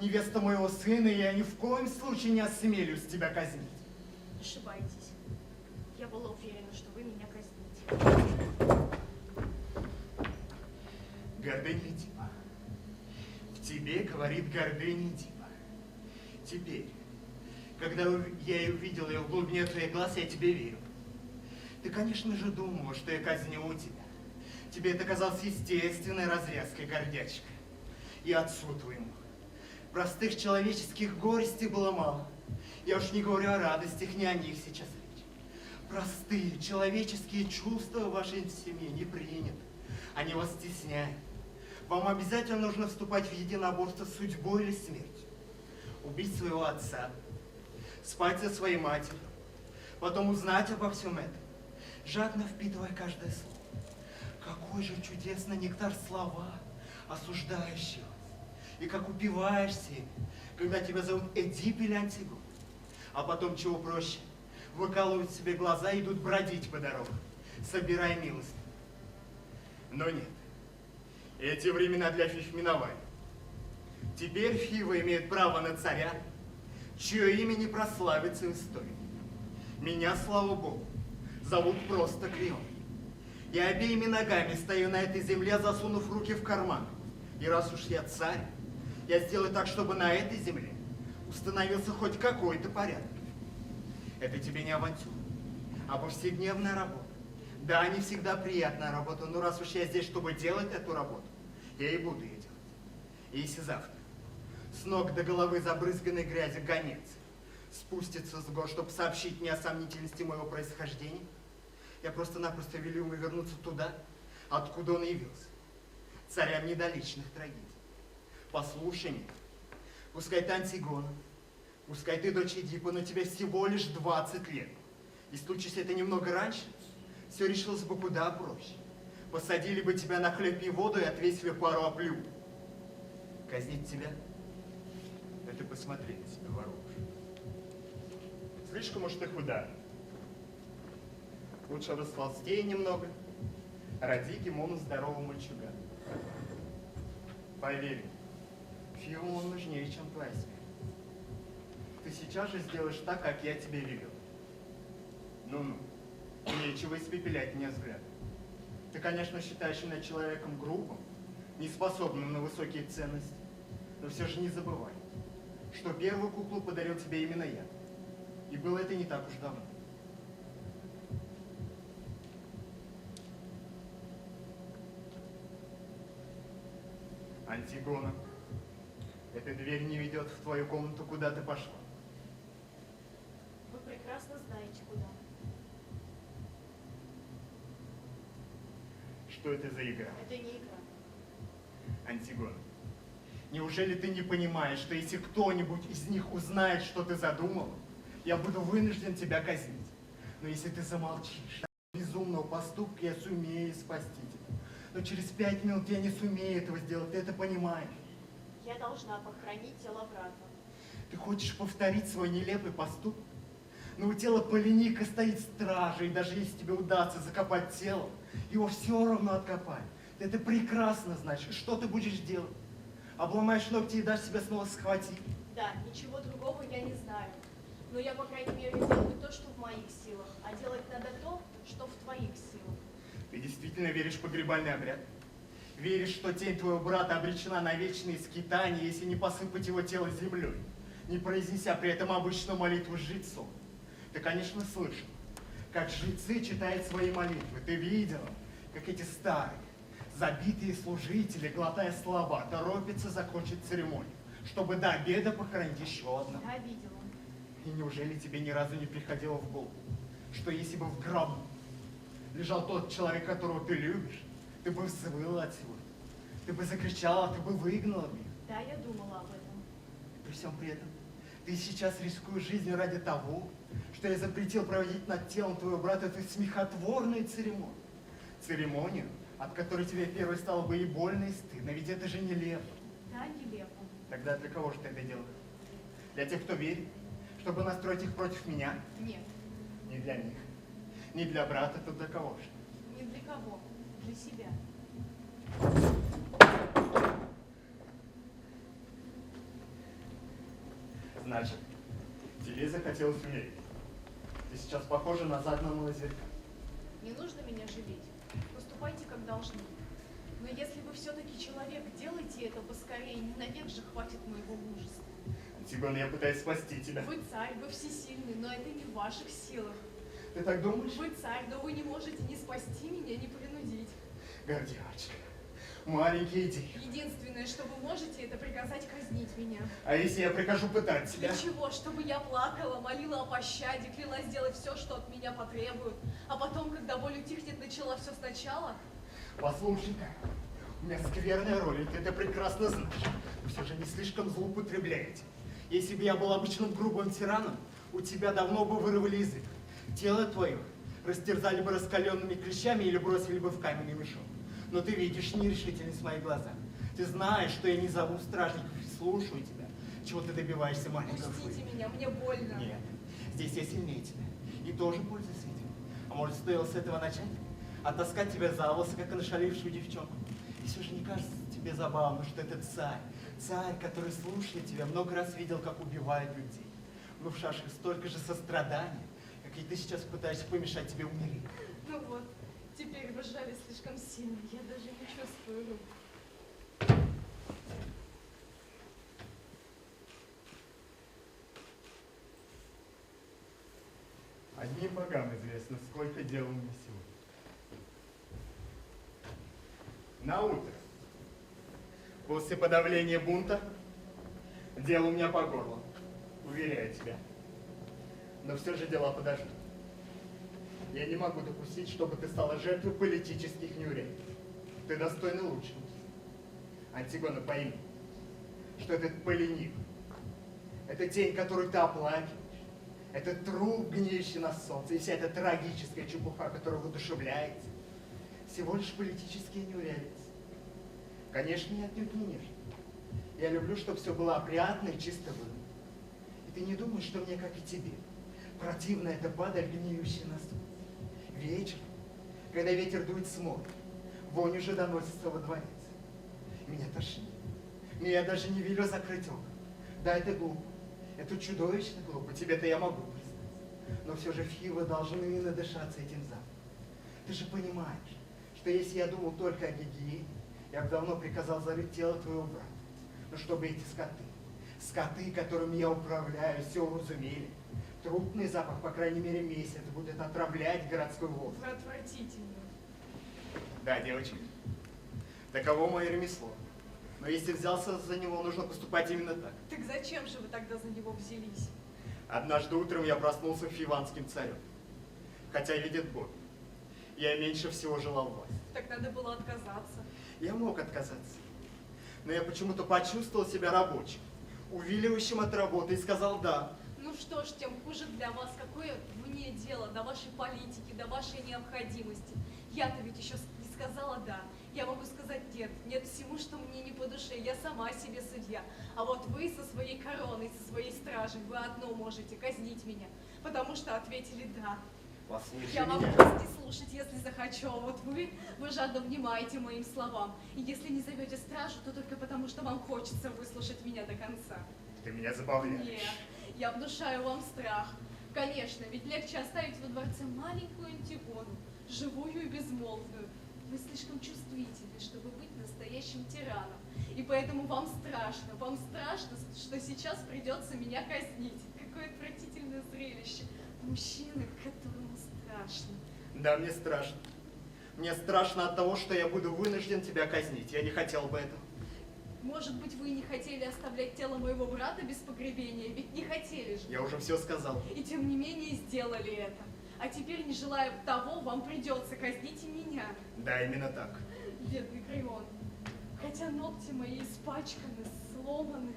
невеста моего сына, и я ни в коем случае не осмелюсь тебя казнить. Ошибаетесь. Я была уверена, что вы меня казните. Гордыня Дива. В тебе говорит гордыня Дива. Теперь, когда я увидел ее в глубине твоих глаз, я тебе верю. Ты, конечно же, думала, что я казню тебя. Тебе это казалось естественной развязкой, гордячка. И отцу твоему. Простых человеческих горестей было мало. Я уж не говорю о радостях, не о них сейчас речь. Простые человеческие чувства в вашей семье не приняты. Они вас стесняют. Вам обязательно нужно вступать в единоборство с судьбой или смертью. Убить своего отца, спать со своей матерью, потом узнать обо всем этом, жадно впитывая каждое слово. Какой же чудесный нектар слова, осуждающие вас. И как упиваешься ими, когда тебя зовут Эдип или Антигон. А потом, чего проще, выкалывают себе глаза и идут бродить по дорогам, собирая милость. Но нет, эти времена для Фив миновали. Теперь Фивы имеют право на царя, чье имя не прославится в истории. Меня, слава богу, зовут просто Клеон. Я обеими ногами стою на этой земле, засунув руки в карман. И раз уж я царь, я сделаю так, чтобы на этой земле установился хоть какой-то порядок. Это тебе не авантюра, а повседневная работа. Да, не всегда приятная работа, но раз уж я здесь, чтобы делать эту работу, я и буду ее делать. И если завтра с ног до головы забрызганной грязью гонец спустится с гор, чтобы сообщить мне о сомнительности моего происхождения, я просто-напросто велю ему вернуться туда, откуда он явился. Царям не до личных трагедий. Послушай меня, пускай ты Антигона, пускай ты дочь Эдипа, но тебе всего лишь 20 лет. И случись это немного раньше, все решилось бы куда проще. Посадили бы тебя на хлеб и воду и отвесили пару оплю. Казнить тебя? Это посмотри на себя, воробушек. Слишком уж ты худа. Лучше растолстей немного, роди Гимону здорового мальчуга. Поверь, Фиву он нужнее, чем твоя смерть. Ты сейчас же сделаешь так, как я тебе велел. Ну-ну, нечего испепелять мне взгляд. Ты, конечно, считаешь меня человеком грубым, неспособным на высокие ценности, но все же не забывай, что первую куклу подарил тебе именно я. И было это не так уж давно. Антигона, эта дверь не ведет в твою комнату, куда ты пошла. Вы прекрасно знаете, куда. Что это за игра? Это не игра. Антигона, неужели ты не понимаешь, что если кто-нибудь из них узнает, что ты задумала, я буду вынужден тебя казнить. Но если ты замолчишь, безумного поступка я сумею спасти тебя. Но через 5 минут я не сумею этого сделать, ты это понимаешь. Я должна похоронить тело брата. Ты хочешь повторить свой нелепый поступок? Но у тела Полиника стоит стража, и даже если тебе удастся закопать тело, его все равно откопают. Ты это прекрасно знаешь. И что ты будешь делать? Обломаешь ногти и дашь себя снова схватить? Да, ничего другого я не знаю. Но я, по крайней мере, делаю то, что в моих силах. А делать надо то, что в твоих силах. Ты действительно веришь в погребальный обряд? Веришь, что тень твоего брата обречена на вечные скитания, если не посыпать его тело землей, не произнеся при этом обычную молитву жрецов? Ты, конечно, слышал, как жрецы читают свои молитвы. Ты видел, как эти старые, забитые служители, глотая слова, торопятся закончить церемонию, чтобы до обеда похоронить еще одного. Я видела. И неужели тебе ни разу не приходило в голову, что если бы в гробу лежал тот человек, которого ты любишь, ты бы взвыла от всего, ты бы закричала, ты бы выгнала бы их. Да, я думала об этом. При всем при этом ты сейчас рискуешь жизнью ради того, что я запретил проводить над телом твоего брата эту смехотворную церемонию. Церемонию, от которой тебе первой стало бы и больно, и стыдно. Ведь это же нелепо. Да, нелепо. Тогда для кого же ты это делаешь? Для тех, кто верит? Чтобы настроить их против меня? Нет, Не для них. Не для брата, то для кого же? ни для кого. Для себя. Значит, тебе захотелось умереть. Ты сейчас похожа на загнанного зверька. Не нужно меня жалеть. Поступайте, как должны. Но если вы все-таки человек, делайте это поскорее. Не навек же хватит моего мужества. Тигон, я пытаюсь спасти тебя. Вы царь, вы всесильный, но это не в ваших силах. Ты так думаешь? Вы царь, но вы не можете ни спасти меня, ни принудить. Гордячка. Маленькие дети. Единственное, что вы можете, это приказать казнить меня. А если я прикажу пытать тебя? Ничего, чтобы я плакала, молила о пощаде, клялась сделать все, что от меня потребуют. А потом, когда боль утихнет, начала все сначала. Послушай-ка, у меня скверная роль, и ты это прекрасно знаешь. Вы все же не слишком злоупотребляете. Если бы я был обычным грубым тираном, у тебя давно бы вырвали язык. Тело твое растерзали бы раскаленными клещами или бросили бы в каменный мешок. Но ты видишь нерешительность в моих глазах. Ты знаешь, что я не зову стражников и слушаю тебя. Чего ты добиваешься, маленькая Пустите фурия? меня, мне больно. Нет, здесь я сильнее тебя. И тоже пользуюсь этим. А может, стоило с этого начать? Оттаскать тебя за волосы, как и нашалившую девчонку. И все же не кажется тебе забавно, что это царь. Царь, который слушает тебя, много раз видел, как убивают людей. Внушавших столько же сострадания, как и ты сейчас пытаешься помешать тебе умереть. Ну вот, теперь вы сжали слишком сильно, я даже не чувствую рук. Одним богам известно, сколько дел у меня сегодня. На утро, после подавления бунта, дело у меня по горло, уверяю тебя. Но все же дела подождут. Я не могу допустить, чтобы ты стала жертвой политических неурядиц. Ты достойна лучшего. Антигона, пойми, что этот поленик, это тень, которую ты оплакиваешь, это труп, гниющий на солнце, и вся эта трагическая чепуха, которая воодушевляется, всего лишь политические неурядицы. Конечно, я отнюдь не нежен. Я люблю, чтобы все было опрятно и чисто было. И ты не думаешь, что мне, как и тебе, противна эта падаль, гниющая на солнце. Вечером, когда ветер дует с моря, вонь уже доносится во дворец. Меня тошнит. Но я даже не велю закрыть окна. Да, это глупо. Это чудовищно глупо. Тебе-то я могу признаться. Но все же Фивы должны надышаться этим запахом. Ты же понимаешь, что если я думал только о гигиене, я бы давно приказал зарыть тело твоего брата. Но чтобы эти скоты, которыми я управляю, все уразумели, трупный запах, по крайней мере, месяц будет отравлять городской воздух. Вы отвратительны. Да, девочка, таково мое ремесло. Но если взялся за него, нужно поступать именно так. Так зачем же вы тогда за него взялись? Однажды утром я проснулся фиванским царем. Хотя, видит Бог, я меньше всего желал власти. Так надо было отказаться. Я мог отказаться, но я почему-то почувствовал себя рабочим, увиливающим от работы, и сказал «да». Ну что ж, тем хуже для вас. Какое мне дело до вашей политики, до вашей необходимости? Я-то ведь еще не сказала «да». Я могу сказать «нет». Нет всему, что мне не по душе. Я сама себе судья. А вот вы со своей короной, со своей стражей, вы одно можете — казнить меня, потому что ответили «да». Послушай Я могу меня. вас не слушать, если захочу, а вот вы жадно внимаете моим словам. И если не зовете стражу, то только потому, что вам хочется выслушать меня до конца. Ты меня забавляешь. Нет, я внушаю вам страх. Конечно, ведь легче оставить во дворце маленькую Антигону, живую и безмолвную. Вы слишком чувствительны, чтобы быть настоящим тираном. И поэтому вам страшно, что сейчас придется меня казнить. Какое отвратительное зрелище. Мужчина, которому страшно. Да, мне страшно. Мне страшно от того, что я буду вынужден тебя казнить. Я не хотел бы этого. Может быть, вы и не хотели оставлять тело моего брата без погребения, ведь не хотели же. Я уже все сказал. И тем не менее сделали это. А теперь, не желая того, вам придется казнить и меня. Да, именно так. Бедный Крион. Хотя ногти мои испачканы, сломаны.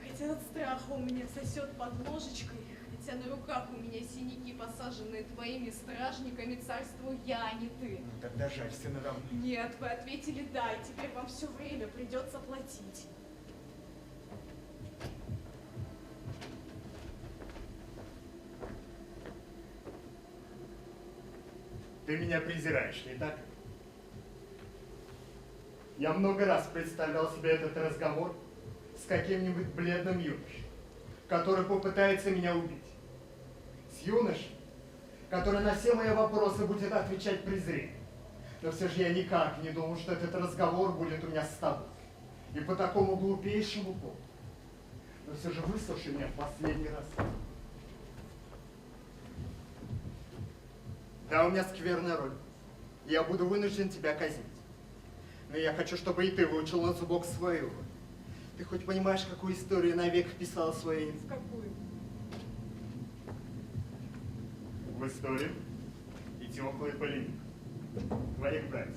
Хотя от страха у меня сосет под ложечкой. Хотя на руках у меня синяки, посаженные твоими стражниками, царствую я, а не ты. Ну тогда жалься надо мной. Нет, вы ответили да, и теперь вам все время придется платить. Ты меня презираешь, не так? Я много раз представлял себе этот разговор с каким-нибудь бледным юношей, который попытается меня убить. С юношей, который на все мои вопросы будет отвечать презрением. Но все же я никак не думал, что этот разговор будет у меня с тобой. И по такому глупейшему поводу. Но все же выслушай меня в последний раз. Да, у меня скверная роль. Я буду вынужден тебя казнить. Но я хочу, чтобы и ты выучил на зубок свою роль. Ты хоть понимаешь, какую историю навек вписала свое имя? В какую? В историю Этиохла и Полиник, твоих братьев.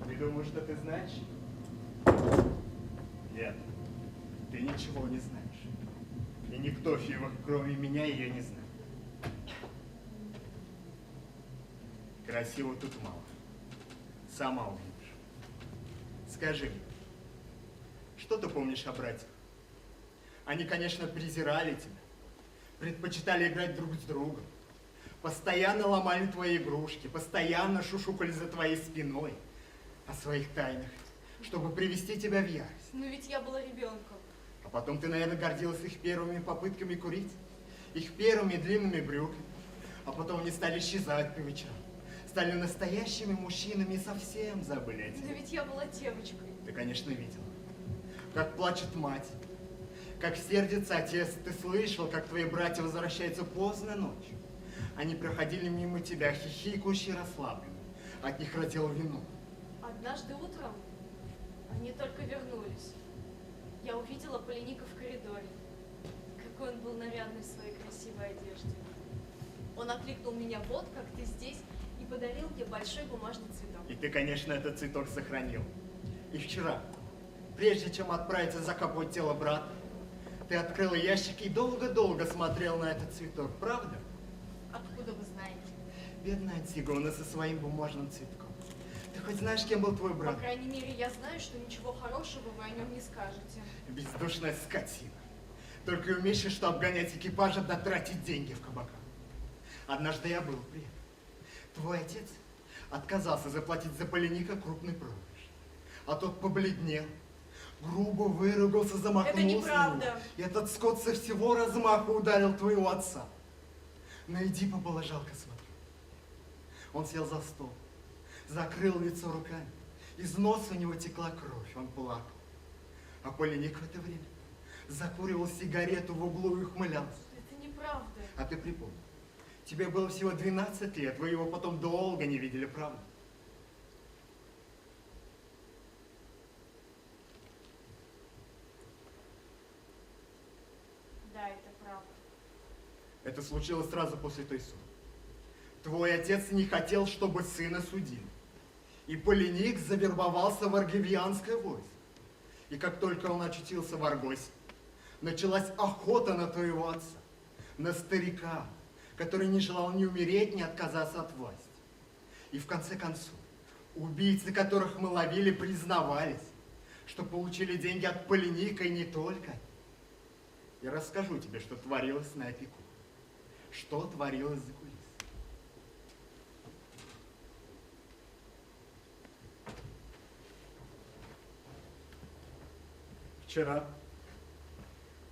Ты думаешь, что ты знаешь? Нет, ты ничего не знаешь. И никто в Фивах, кроме меня, ее не знает. Красиво тут мало. Сама увидишь. Скажи мне, что ты помнишь о братьях? Они, конечно, презирали тебя, предпочитали играть друг с другом, постоянно ломали твои игрушки, постоянно шушукали за твоей спиной о своих тайнах, чтобы привести тебя в ярость. Но ведь я была ребенком. А потом ты, наверное, гордилась их первыми попытками курить, их первыми длинными брюками, а потом они стали исчезать по вечерам, стали настоящими мужчинами и совсем забыли о тебе. Но ведь я была девочкой. Ты, конечно, видел, как плачет мать, как сердится отец. Ты слышал, как твои братья возвращаются поздно ночью. Они проходили мимо тебя, хихикающие, расслабленные. От них разило вино. Однажды утром они только вернулись. Я увидела Полиника в коридоре. Какой он был нарядный в своей красивой одежде. Он окликнул меня: вот как ты здесь, и подарил мне большой бумажный цветок. И ты, конечно, этот цветок сохранил. И вчера, прежде чем отправиться закапывать тело брата, ты открыла ящик и долго-долго смотрел на этот цветок, правда? Откуда вы знаете? Бедная Антигона со своим бумажным цветком. Ты хоть знаешь, кем был твой По брат? крайней мере, я знаю, что ничего хорошего вы о нем не скажете. Бездушная скотина. Только и умеешь, что обгонять экипажи да тратить деньги в кабаках. Однажды я был при этом. Твой отец отказался заплатить за Полиника крупный проигрыш. А тот побледнел, грубо выругался, замахнулся. Это неправда. на него. И этот скот со всего размаха ударил твоего отца. На Эдипа было жалко смотреть. Он сел за стол, закрыл лицо руками. Из носа у него текла кровь, он плакал. А Полиник в это время закуривал сигарету в углу и ухмылялся. Это неправда. А ты припомни, тебе было всего 12 лет, вы его потом долго не видели, правда? Да, это правда. Это случилось сразу после той ссоры. Твой отец не хотел, чтобы сына судили. И Полиник завербовался в аргивианское войско. И как только он очутился в Аргосе, началась охота на твоего отца, на старика, который не желал ни умереть, ни отказаться от власти. И в конце концов, убийцы, которых мы ловили, признавались, что получили деньги от Полиника и не только. Я расскажу тебе, что творилось на этой кухне, что творилось за кулисами. Вчера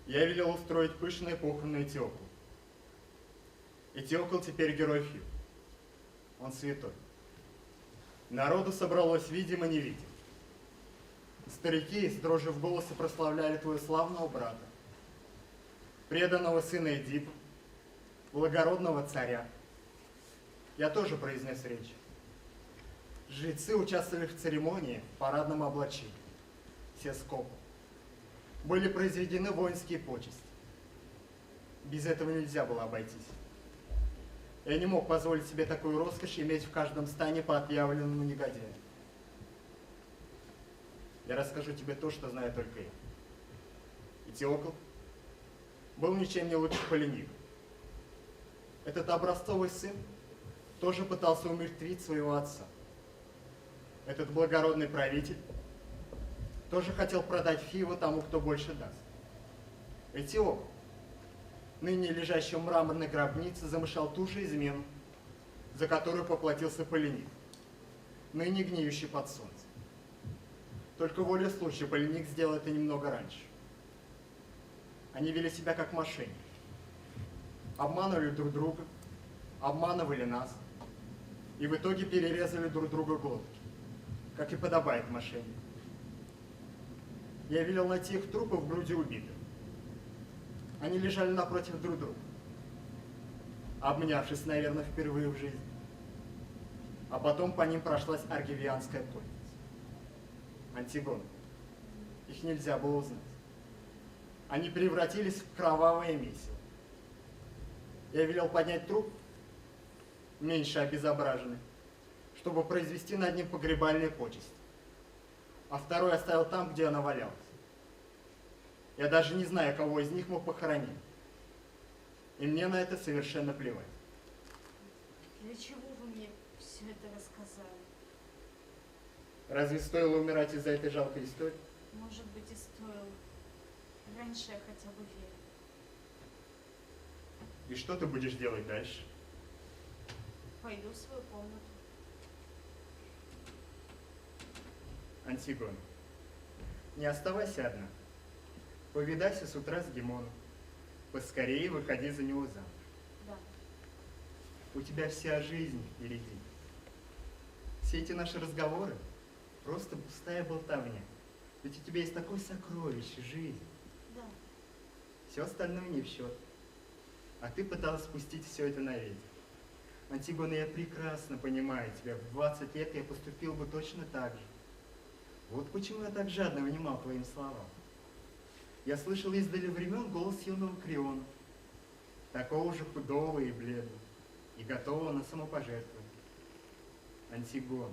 я велел устроить пышные похороны Этиокла. Этиокл теперь герой Фив. Он святой. Народу собралось видимо-невидимо. Старики с дрожью в голосе прославляли твоего славного брата, преданного сына Эдипа, благородного царя. Я тоже произнес речь. Жрецы участвовали в церемонии в парадном облачении. Все скопы. Были произведены воинские почести. Без этого нельзя было обойтись. Я не мог позволить себе такую роскошь иметь в каждом стане по отъявленному негодяю. Я расскажу тебе то, что знаю только я. Этиокл был ничем не лучше Полиник. Этот образцовый сын тоже пытался умертвить своего отца. Этот благородный правитель тоже хотел продать Фиву тому, кто больше даст. Этиоп, ныне лежащий в мраморной гробнице, замышлял ту же измену, за которую поплатился Полиник, ныне гниющий под солнцем. Только волей случая Полиник сделал это немного раньше. Они вели себя как мошенники. Обманывали друг друга, обманывали нас, и в итоге перерезали друг друга глотки, как и подобает мошеннику. Я велел найти их трупы в груди убитых. Они лежали напротив друг друга, обнявшись, наверное, впервые в жизни. А потом по ним прошлась аргивианская конница. Антигон. Их нельзя было узнать. Они превратились в кровавое месиво. Я велел поднять труп, меньше обезображенный, чтобы произвести над ним погребальные почести. А второй оставил там, где она валялась. Я даже не знаю, кого из них мы похоронили. И мне на это совершенно плевать. Для чего вы мне все это рассказали? Разве стоило умирать из-за этой жалкой истории? Может быть, и стоило. Раньше я хотя бы верила. И что ты будешь делать дальше? Пойду в свою комнату. Антигон, не оставайся одна. Повидайся с утра с Гимоном. Поскорее выходи за него замуж. Да. У тебя вся жизнь впереди. Все эти наши разговоры просто пустая болтовня. Ведь у тебя есть такое сокровище, жизнь. Да. Все остальное не в счет. А ты пыталась спустить все это на ветер. Антигона, я прекрасно понимаю тебя. В 20 лет я поступил бы точно так же. Вот почему я так жадно внимал твоим словам. Я слышал издали времен голос юного Криона, такого же худого и бледного, и готового на самопожертвование. Антигон,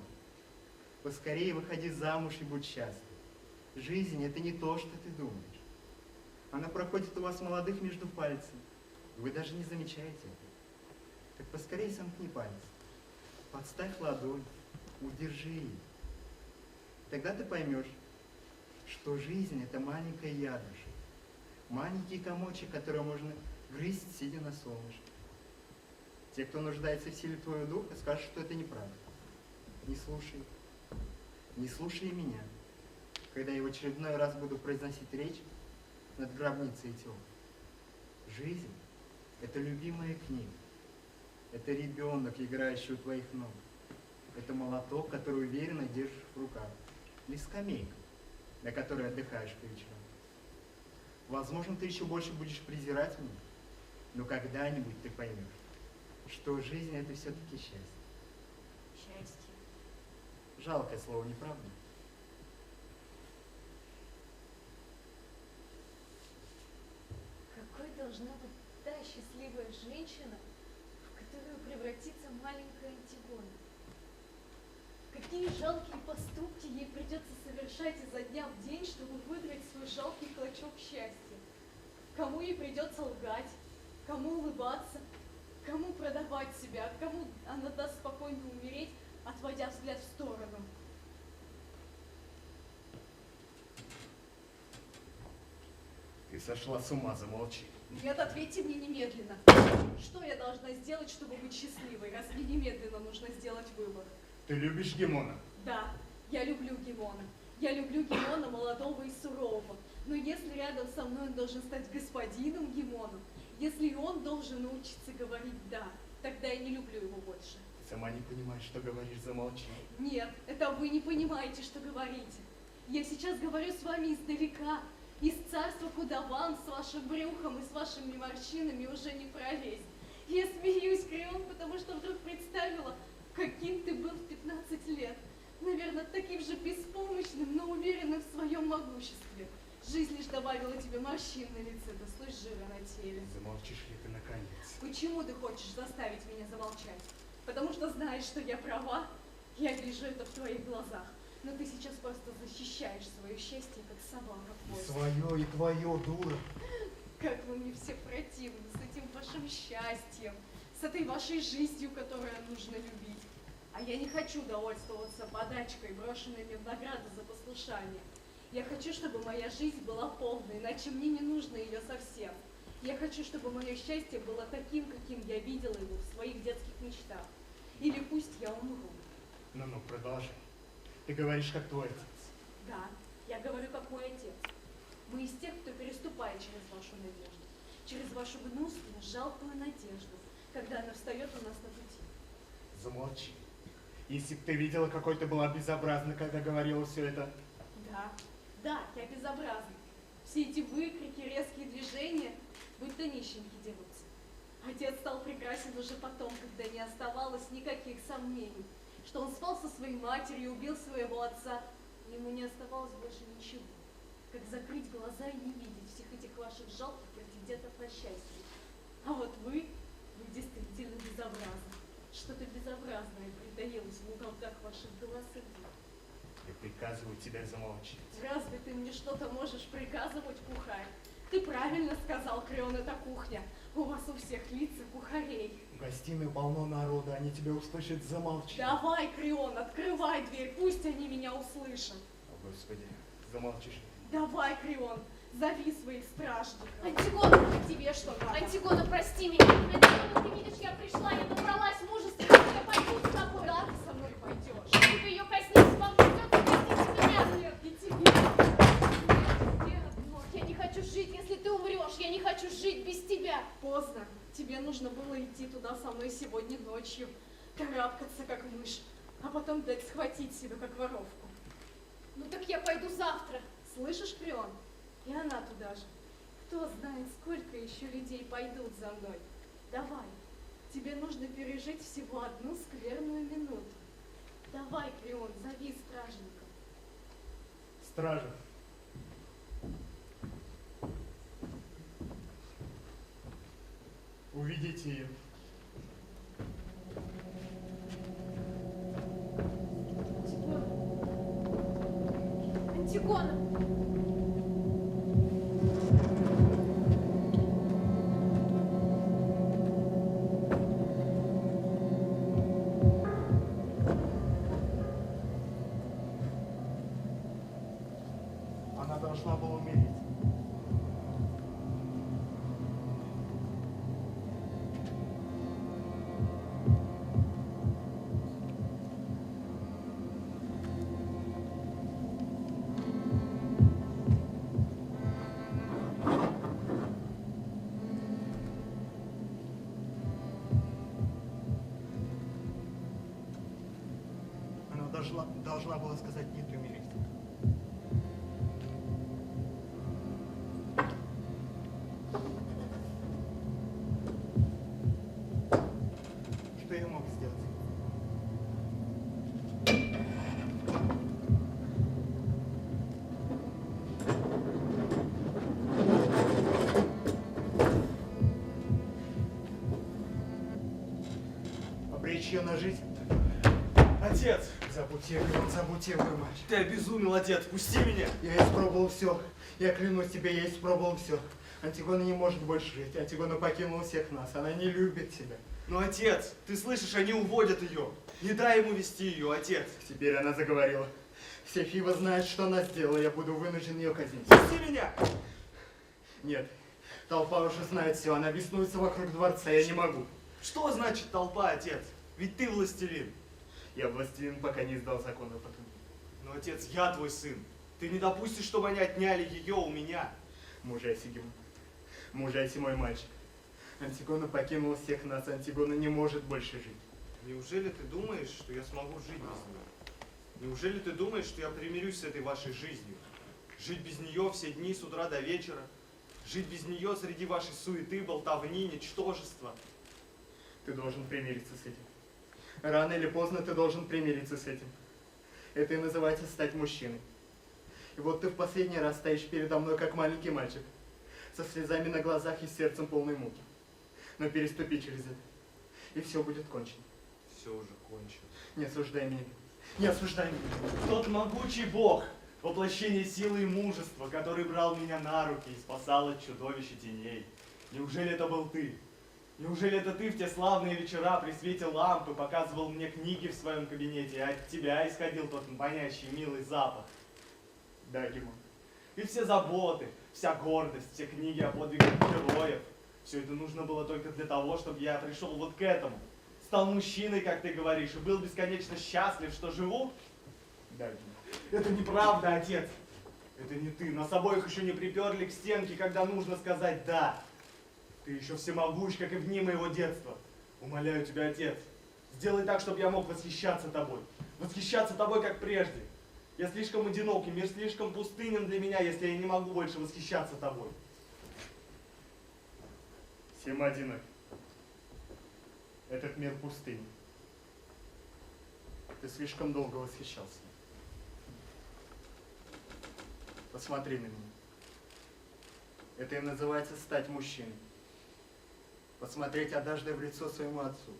поскорее выходи замуж и будь счастлив. Жизнь — это не то, что ты думаешь. Она проходит у вас молодых между пальцами. Вы даже не замечаете это. Так поскорее сомкни пальцы. Подставь ладонь, удержи ее. Тогда ты поймешь, что жизнь — это маленькое ядрышко, маленький комочек, который можно грызть, сидя на солнышке. Те, кто нуждается в силе твоего духа, скажут, что это неправда. Не слушай. Не слушай меня, когда я в очередной раз буду произносить речь над гробницей Этиопа. Жизнь — это любимая книга. Это ребенок, играющий у твоих ног. Это молоток, который уверенно держишь в руках. Или скамейка, на которой отдыхаешь по вечерам. Возможно, ты еще больше будешь презирать меня, но когда-нибудь ты поймешь, что жизнь — это все-таки счастье. Счастье. Жалкое слово, не правда? Какой должна быть та счастливая женщина, в которую превратится маленькая Антигона? Какие жалкие поступки ей придется совершать изо дня в день, чтобы выиграть свой жалкий клочок счастья? Кому ей придется лгать, кому улыбаться, кому продавать себя, кому она даст спокойно умереть, отводя взгляд в сторону? Ты сошла с ума, замолчи. Нет, ответьте мне немедленно. Что я должна сделать, чтобы быть счастливой, раз мне немедленно нужно сделать выбор? Ты любишь Гимона? Да, я люблю Гимона. Я люблю Гимона молодого и сурового. Но если рядом со мной он должен стать господином Гимоном, если он должен научиться говорить «да», тогда я не люблю его больше. Ты сама не понимаешь, что говоришь, замолчи. Нет, это вы не понимаете, что говорите. Я сейчас говорю с вами издалека, из царства, куда вам с вашим брюхом и с вашими морщинами уже не пролезть. Я смеюсь, Крион, потому что вдруг представила, каким ты был в 15 лет. Наверное, таким же беспомощным, но уверенным в своем могуществе. Жизнь лишь добавила тебе морщин на лице, да слой жира на теле. Замолчишь ли ты наконец? Почему ты хочешь заставить меня замолчать? Потому что знаешь, что я права? Я вижу это в твоих глазах. Но ты сейчас просто защищаешь свое счастье, как собака в И поезде. свое, и твое, дура. Как вы мне все противны с этим вашим счастьем, с этой вашей жизнью, которую нужно любить. А я не хочу довольствоваться подачкой, брошенной мне в награду за послушание. Я хочу, чтобы моя жизнь была полной, иначе мне не нужно ее совсем. Я хочу, чтобы мое счастье было таким, каким я видела его в своих детских мечтах. Или пусть я умру. Ну, продолжай. Ты говоришь, как твой отец. Да, я говорю, как мой отец. Мы из тех, кто переступает через вашу надежду, через вашу гнусную, жалкую надежду, когда она встает у нас на пути. Замолчи. Если бы ты видела, какой ты была безобразна, когда говорила все это. Да, я безобразна. Все эти выкрики, резкие движения, будто нищенки дерутся. Отец стал прекрасен уже потом, когда не оставалось никаких сомнений, что он спал со своей матерью, убил своего отца, и ему не оставалось больше ничего, как закрыть глаза и не видеть всех этих ваших жалких претендентов на счастье. А вот вы действительно безобразны. Что-то безобразное притаилось в уголках ваших глаз и губ. Я приказываю тебе замолчать. Разве ты мне что-то можешь приказывать, кухарь? Ты правильно сказал, Крион, это кухня. У вас у всех лица кухарей. В гостиной полно народа, они тебя услышат, замолчи. Давай, Крион, открывай дверь, пусть они меня услышат. О, Господи, замолчишь. Давай, Крион, зови своих стражников. Антигона, Тебе что надо? Антигона, прости меня. Антигона, ты видишь, я пришла, я набралась мужества, я пойду с тобой. Куда ты со мной пойдешь? Чтобы ее казнить, вам придется казнить меня. Нет, и тебе. Но я не хочу жить, если ты умрешь. Я не хочу жить без тебя. Поздно. Тебе нужно было идти туда со мной сегодня ночью, карабкаться как мышь, а потом дать схватить себя как воровку. Ну так я пойду завтра. Слышишь, Крион? И она туда же. Кто знает, сколько еще людей пойдут за мной. Давай, тебе нужно пережить всего одну скверную минуту. Давай, Крион, зови стражников. Стража. Уведите ее. Антигона. Она должна была умереть. Она должна была сказать нет и умереть. Что я мог сделать? Обречь ее на жизнь? Отец! Забудь ее, мать. Ты обезумел, отец, пусти меня! Я испробовал все. Я клянусь тебе, я испробовал все. Антигона не может больше жить. Антигона покинула всех нас. Она не любит тебя. Ну, отец, ты слышишь, они уводят ее. Не дай ему вести ее, отец. Теперь она заговорила. Вся Фива знает, что она сделала. Я буду вынужден ее казнить. Пусти меня! Нет. Толпа уже знает все. Она беснуется вокруг дворца. Я не могу. Что значит толпа, отец? Ведь ты властелин. Я властелин, пока не издал закон о потоме. Но, отец, я твой сын. Ты не допустишь, чтобы они отняли ее у меня. Мужайся, Гимон. Мужайся, мой мальчик. Антигона покинула всех нас. Антигона не может больше жить. Неужели ты думаешь, что я смогу жить без нее? Неужели ты думаешь, что я примирюсь с этой вашей жизнью? Жить без нее все дни с утра до вечера? Жить без нее среди вашей суеты, болтовни, ничтожества? Ты должен примириться с этим. Рано или поздно ты должен примириться с этим. Это и называется стать мужчиной. И вот ты в последний раз стоишь передо мной, как маленький мальчик, со слезами на глазах и сердцем полной муки. Но переступи через это, и все будет кончено. Все уже кончено. Не осуждай меня. Не осуждай меня. Тот могучий бог, Воплощение силы и мужества, который брал меня на руки и спасал от чудовища теней. Неужели это был ты? Неужели это ты в те славные вечера при свете лампы показывал мне книги в своем кабинете, а от тебя исходил тот манящий милый запах? Да, Димон. И все заботы, вся гордость, все книги о подвигах героев. Все это нужно было только для того, чтобы я пришел вот к этому. Стал мужчиной, как ты говоришь, и был бесконечно счастлив, что живу? Да, Димон. Это неправда, отец. Это не ты. Нас обоих еще не приперли к стенке, когда нужно сказать «да». Ты еще всемогущ, как и в дни моего детства. Умоляю тебя, отец, сделай так, чтобы я мог восхищаться тобой. Восхищаться тобой, как прежде. Я слишком одинокий, мир слишком пустынен для меня, если я не могу больше восхищаться тобой. Все мы одиноки. Этот мир пустынь. Ты слишком долго восхищался. Посмотри на меня. Это и называется стать мужчиной. Посмотреть однажды в лицо своему отцу.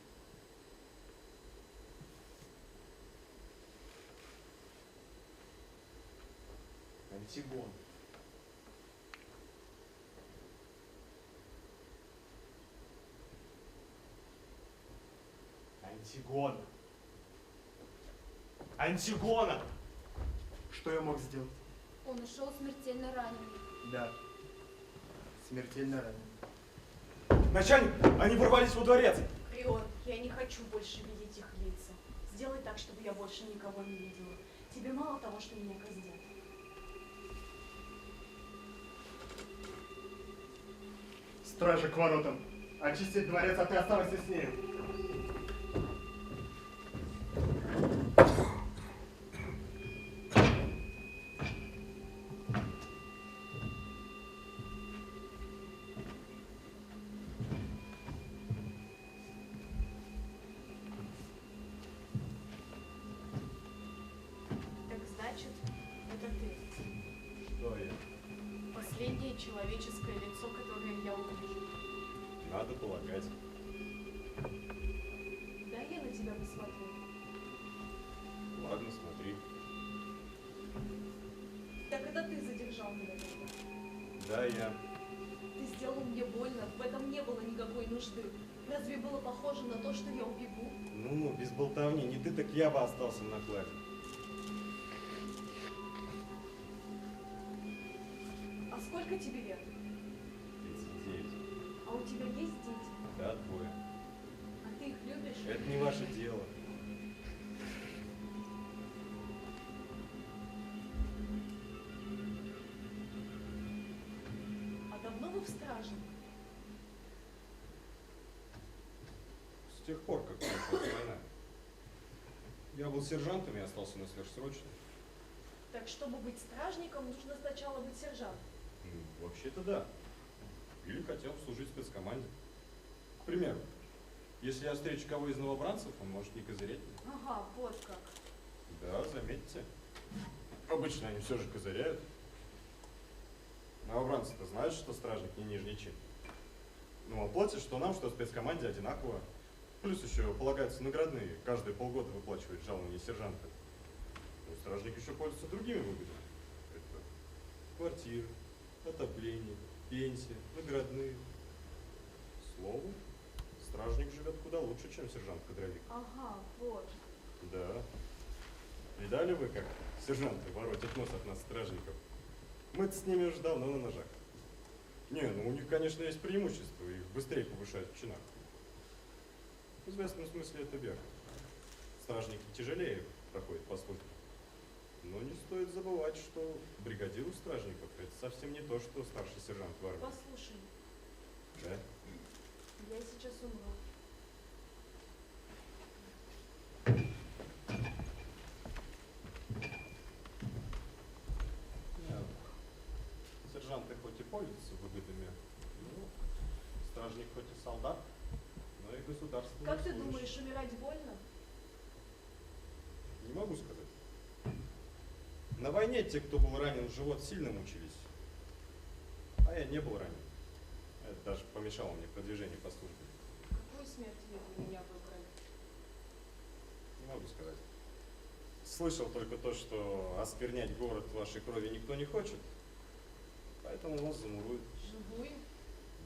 Антигон. Антигона. Антигона! Что я мог сделать? Он ушел смертельно раненый. Да. Смертельно ранен. Начальник, они ворвались во дворец. Приор, я не хочу больше видеть их лица. Сделай так, чтобы я больше никого не видела. Тебе мало того, что меня казнят. Стражи к воротам. Очистить дворец, а ты оставайся с ней. Так значит, это ты. Что я? Последнее человеческое лицо, которое я увижу. Надо полагать. Да, я на тебя посмотрю. Ладно, смотри. Так это ты задержал меня тогда. Да, я. Ты сделал мне больно, в этом не было никакой нужды. Разве было похоже на то, что я убегу? Ну, без болтовни. Не ты, так я бы остался на кладе. А сколько тебе лет? 39. А у тебя есть дети? Да, двое. А ты их любишь? Это не ваше дело. А давно вы в страже? С тех пор, как началась война. Я был сержантом и остался на сверхсрочно. Так, чтобы быть стражником, нужно сначала быть сержантом. Вообще-то да. Или хотел бы служить в спецкоманде. К примеру, если я встречу кого из новобранцев, он может не козырять. Ага, вот как. Да, заметьте. Обычно они все же козыряют. Новобранцы-то знают, что стражник не нижний чин. Ну, а платят, что нам, что в спецкоманде одинаково. Плюс еще полагаются наградные. Каждые полгода выплачивают жалование сержанта. Ну, стражник еще пользуется другими выгодами. Это квартиры, отопление, пенсия, наградные. Словом, стражник живет куда лучше, чем сержант-кадровик. Ага, вот. Да. Видали вы, как сержанты воротят нос от нас, стражников? Мы-то с ними уже давно на ножах. Не, ну у них, конечно, есть преимущество, их быстрее повышают в чинах. В известном смысле это верно. Стражники тяжелее проходят по службе. Но не стоит забывать, что бригадир у стражников это совсем не то, что старший сержант в армии. Послушай, Да? я сейчас умру. Нет. Сержанты хоть и пользуются выгодами, ну, стражник хоть и солдат, но и государственный Как ты служащий. думаешь, умирать больно? Не могу сказать. На войне те, кто был ранен в живот, сильно мучились. А я не был ранен. Это даже помешало мне в продвижении по службе. Какую смерть вы для меня выбрали? Не могу сказать. слышал только то, что осквернять город вашей крови никто не хочет. Поэтому вас замуруют. Живую?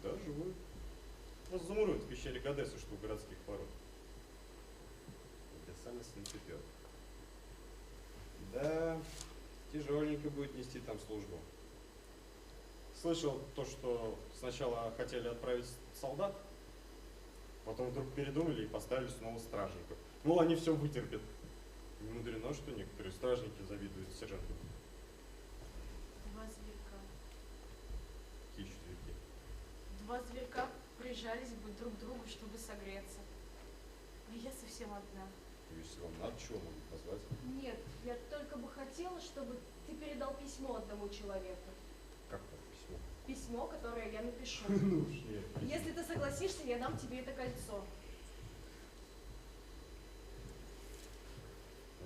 Да, живую. Вас замуруют в пещере Гадеса, что у городских ворот. Это самый Санкт-Петербург. Да, тяжеленько будет нести там службу. Слышал то, что сначала хотели отправить солдат, потом вдруг передумали и поставили снова стражников. Мол, они все вытерпят. Не мудрено, что некоторые стражники завидуют сержанту. Два зверька. Какие еще зверьки? Два зверька прижались бы друг к другу, чтобы согреться. А я совсем одна. Если вам надо, чего могу позвать? Нет, я только бы хотела, чтобы ты передал письмо одному человеку. Как там письмо? Письмо, которое я напишу. Ну уж нет. Если ты согласишься, я дам тебе это кольцо.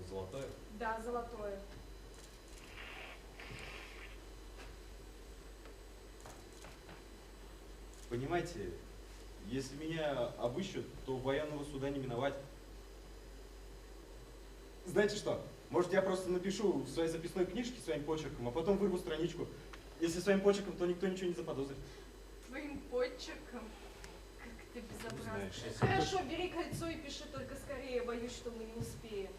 Золотое? Да, золотое. Понимаете, если меня обыщут, то военного суда не миновать. Знаете что? Может, я просто напишу в своей записной книжке своим почерком, а потом вырву страничку. Если своим почерком, то никто ничего не заподозрит. Твоим почерком. Как ты безобразный. Знаешь, если Хорошо, бери кольцо и пиши, только скорее, боюсь, что мы не успеем.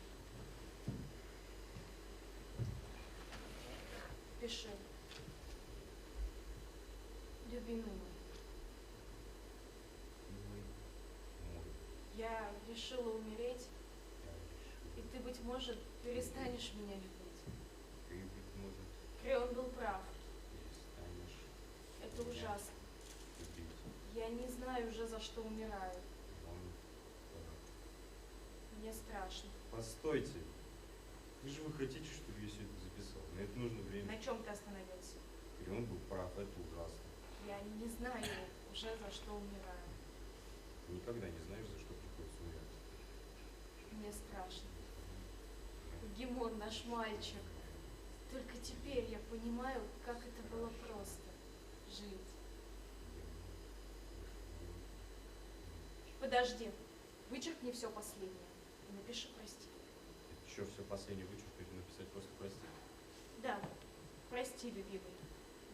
Пиши. Любимый мой, я решила умереть, и ты, быть может, перестанешь меня любить. Ты, быть может, Креон был прав. перестанешь Это ужасно. любить. Я не знаю уже, за что умираю. Он Мне страшно. Постойте. Вы же хотите, чтобы я все это записал? На это нужно время. На чем ты остановился? И он был прав, это ужасно. Я не знаю уже, за что умираю. Никогда не знаешь, за что приходится умирать. Мне страшно. Гимон, наш мальчик. Только теперь я понимаю, как это было просто жить. Подожди, вычеркни все последнее и напиши прости. Еще все последнее вычеркнуть и написать просто прости. Да, прости, любимый.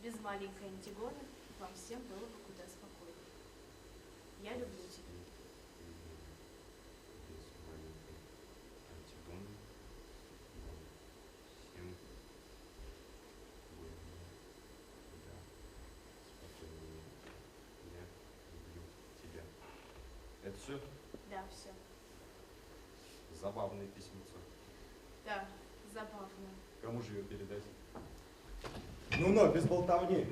Без маленькой Антигоны вам всем было бы куда спокойнее. Я люблю тебя. Без маленькой Антигоны вам всем было куда спокойнее. Я люблю тебя. Это все? Да, все. Забавное письмецо. Да, забавно. Кому же ее передать? Ну, без болтовни.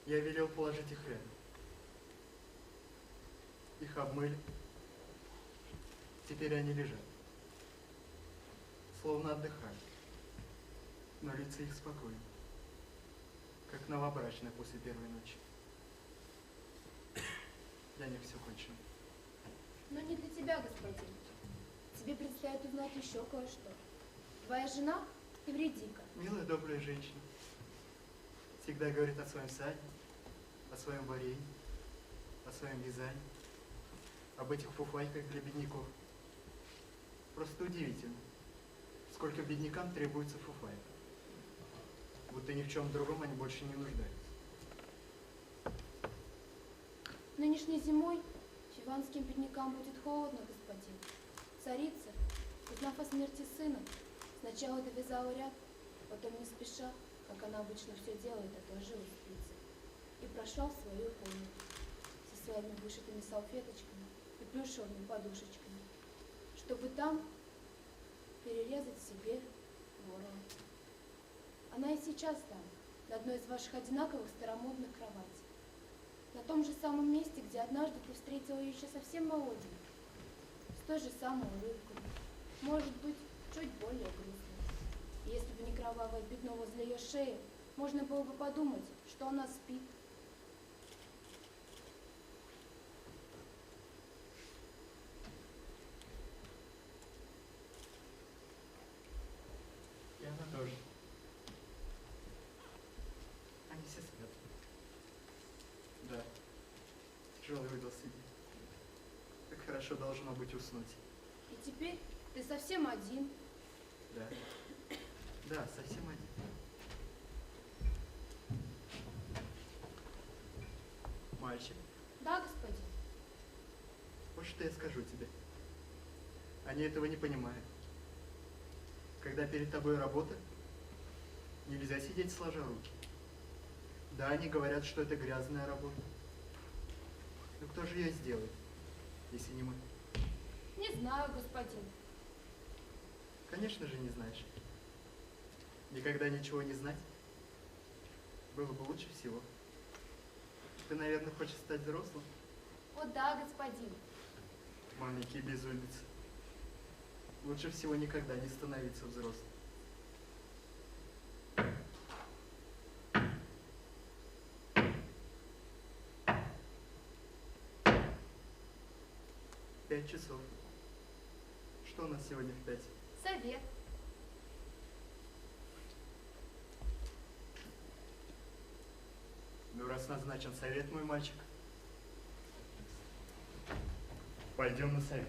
Я велел положить их рядом. Их обмыли. Теперь они лежат. Словно отдыхают. Но лица их спокойны. Как новобрачная после первой ночи. Для них все кончено. Но не для тебя, господин. Тебе предстоит узнать еще кое-что. Твоя жена — Эвредика. Милая, добрая женщина. Всегда говорит о своем саде, о своем варенье, о своем вязании, об этих фуфайках для бедняков. Просто удивительно, сколько беднякам требуется фуфайка. Будто ни в чем другом они больше не нуждаются. Нынешней зимой фиванским беднякам будет холодно, господин. Царица, узнав о смерти сына, сначала довязала ряд, потом не спеша, как она обычно все делает, отложила спицы и прошла в свою комнату со своими вышитыми салфеточками и плюшевыми подушечками, чтобы там перерезать себе горло. Она и сейчас там, на одной из ваших одинаковых старомодных кроватей. На том же самом месте, где однажды ты встретила ее еще совсем молоденькой. С той же самой улыбкой. Может быть, чуть более грустной. И если бы не кровавое пятно возле ее шеи, можно было бы подумать, что она спит. И она тоже. Они все спят. Да. Тяжелый выдался день. Как хорошо должно быть уснуть. И теперь ты совсем один. Да. Да, совсем один. Мальчик, Да, господин? вот что я скажу тебе. Они этого не понимают. Когда перед тобой работа, нельзя сидеть сложа руки. Да, они говорят, что это грязная работа. Но кто же ее сделает, если не мы? Не знаю, господин. Конечно же не знаешь. Никогда ничего не знать было бы лучше всего. Ты, наверное, хочешь стать взрослым? О да, господин. Маленький безумец. Лучше всего никогда не становиться взрослым. Пять часов. Что у нас сегодня в 5? Совет. Ну, раз назначен совет, мой мальчик, пойдем на совет.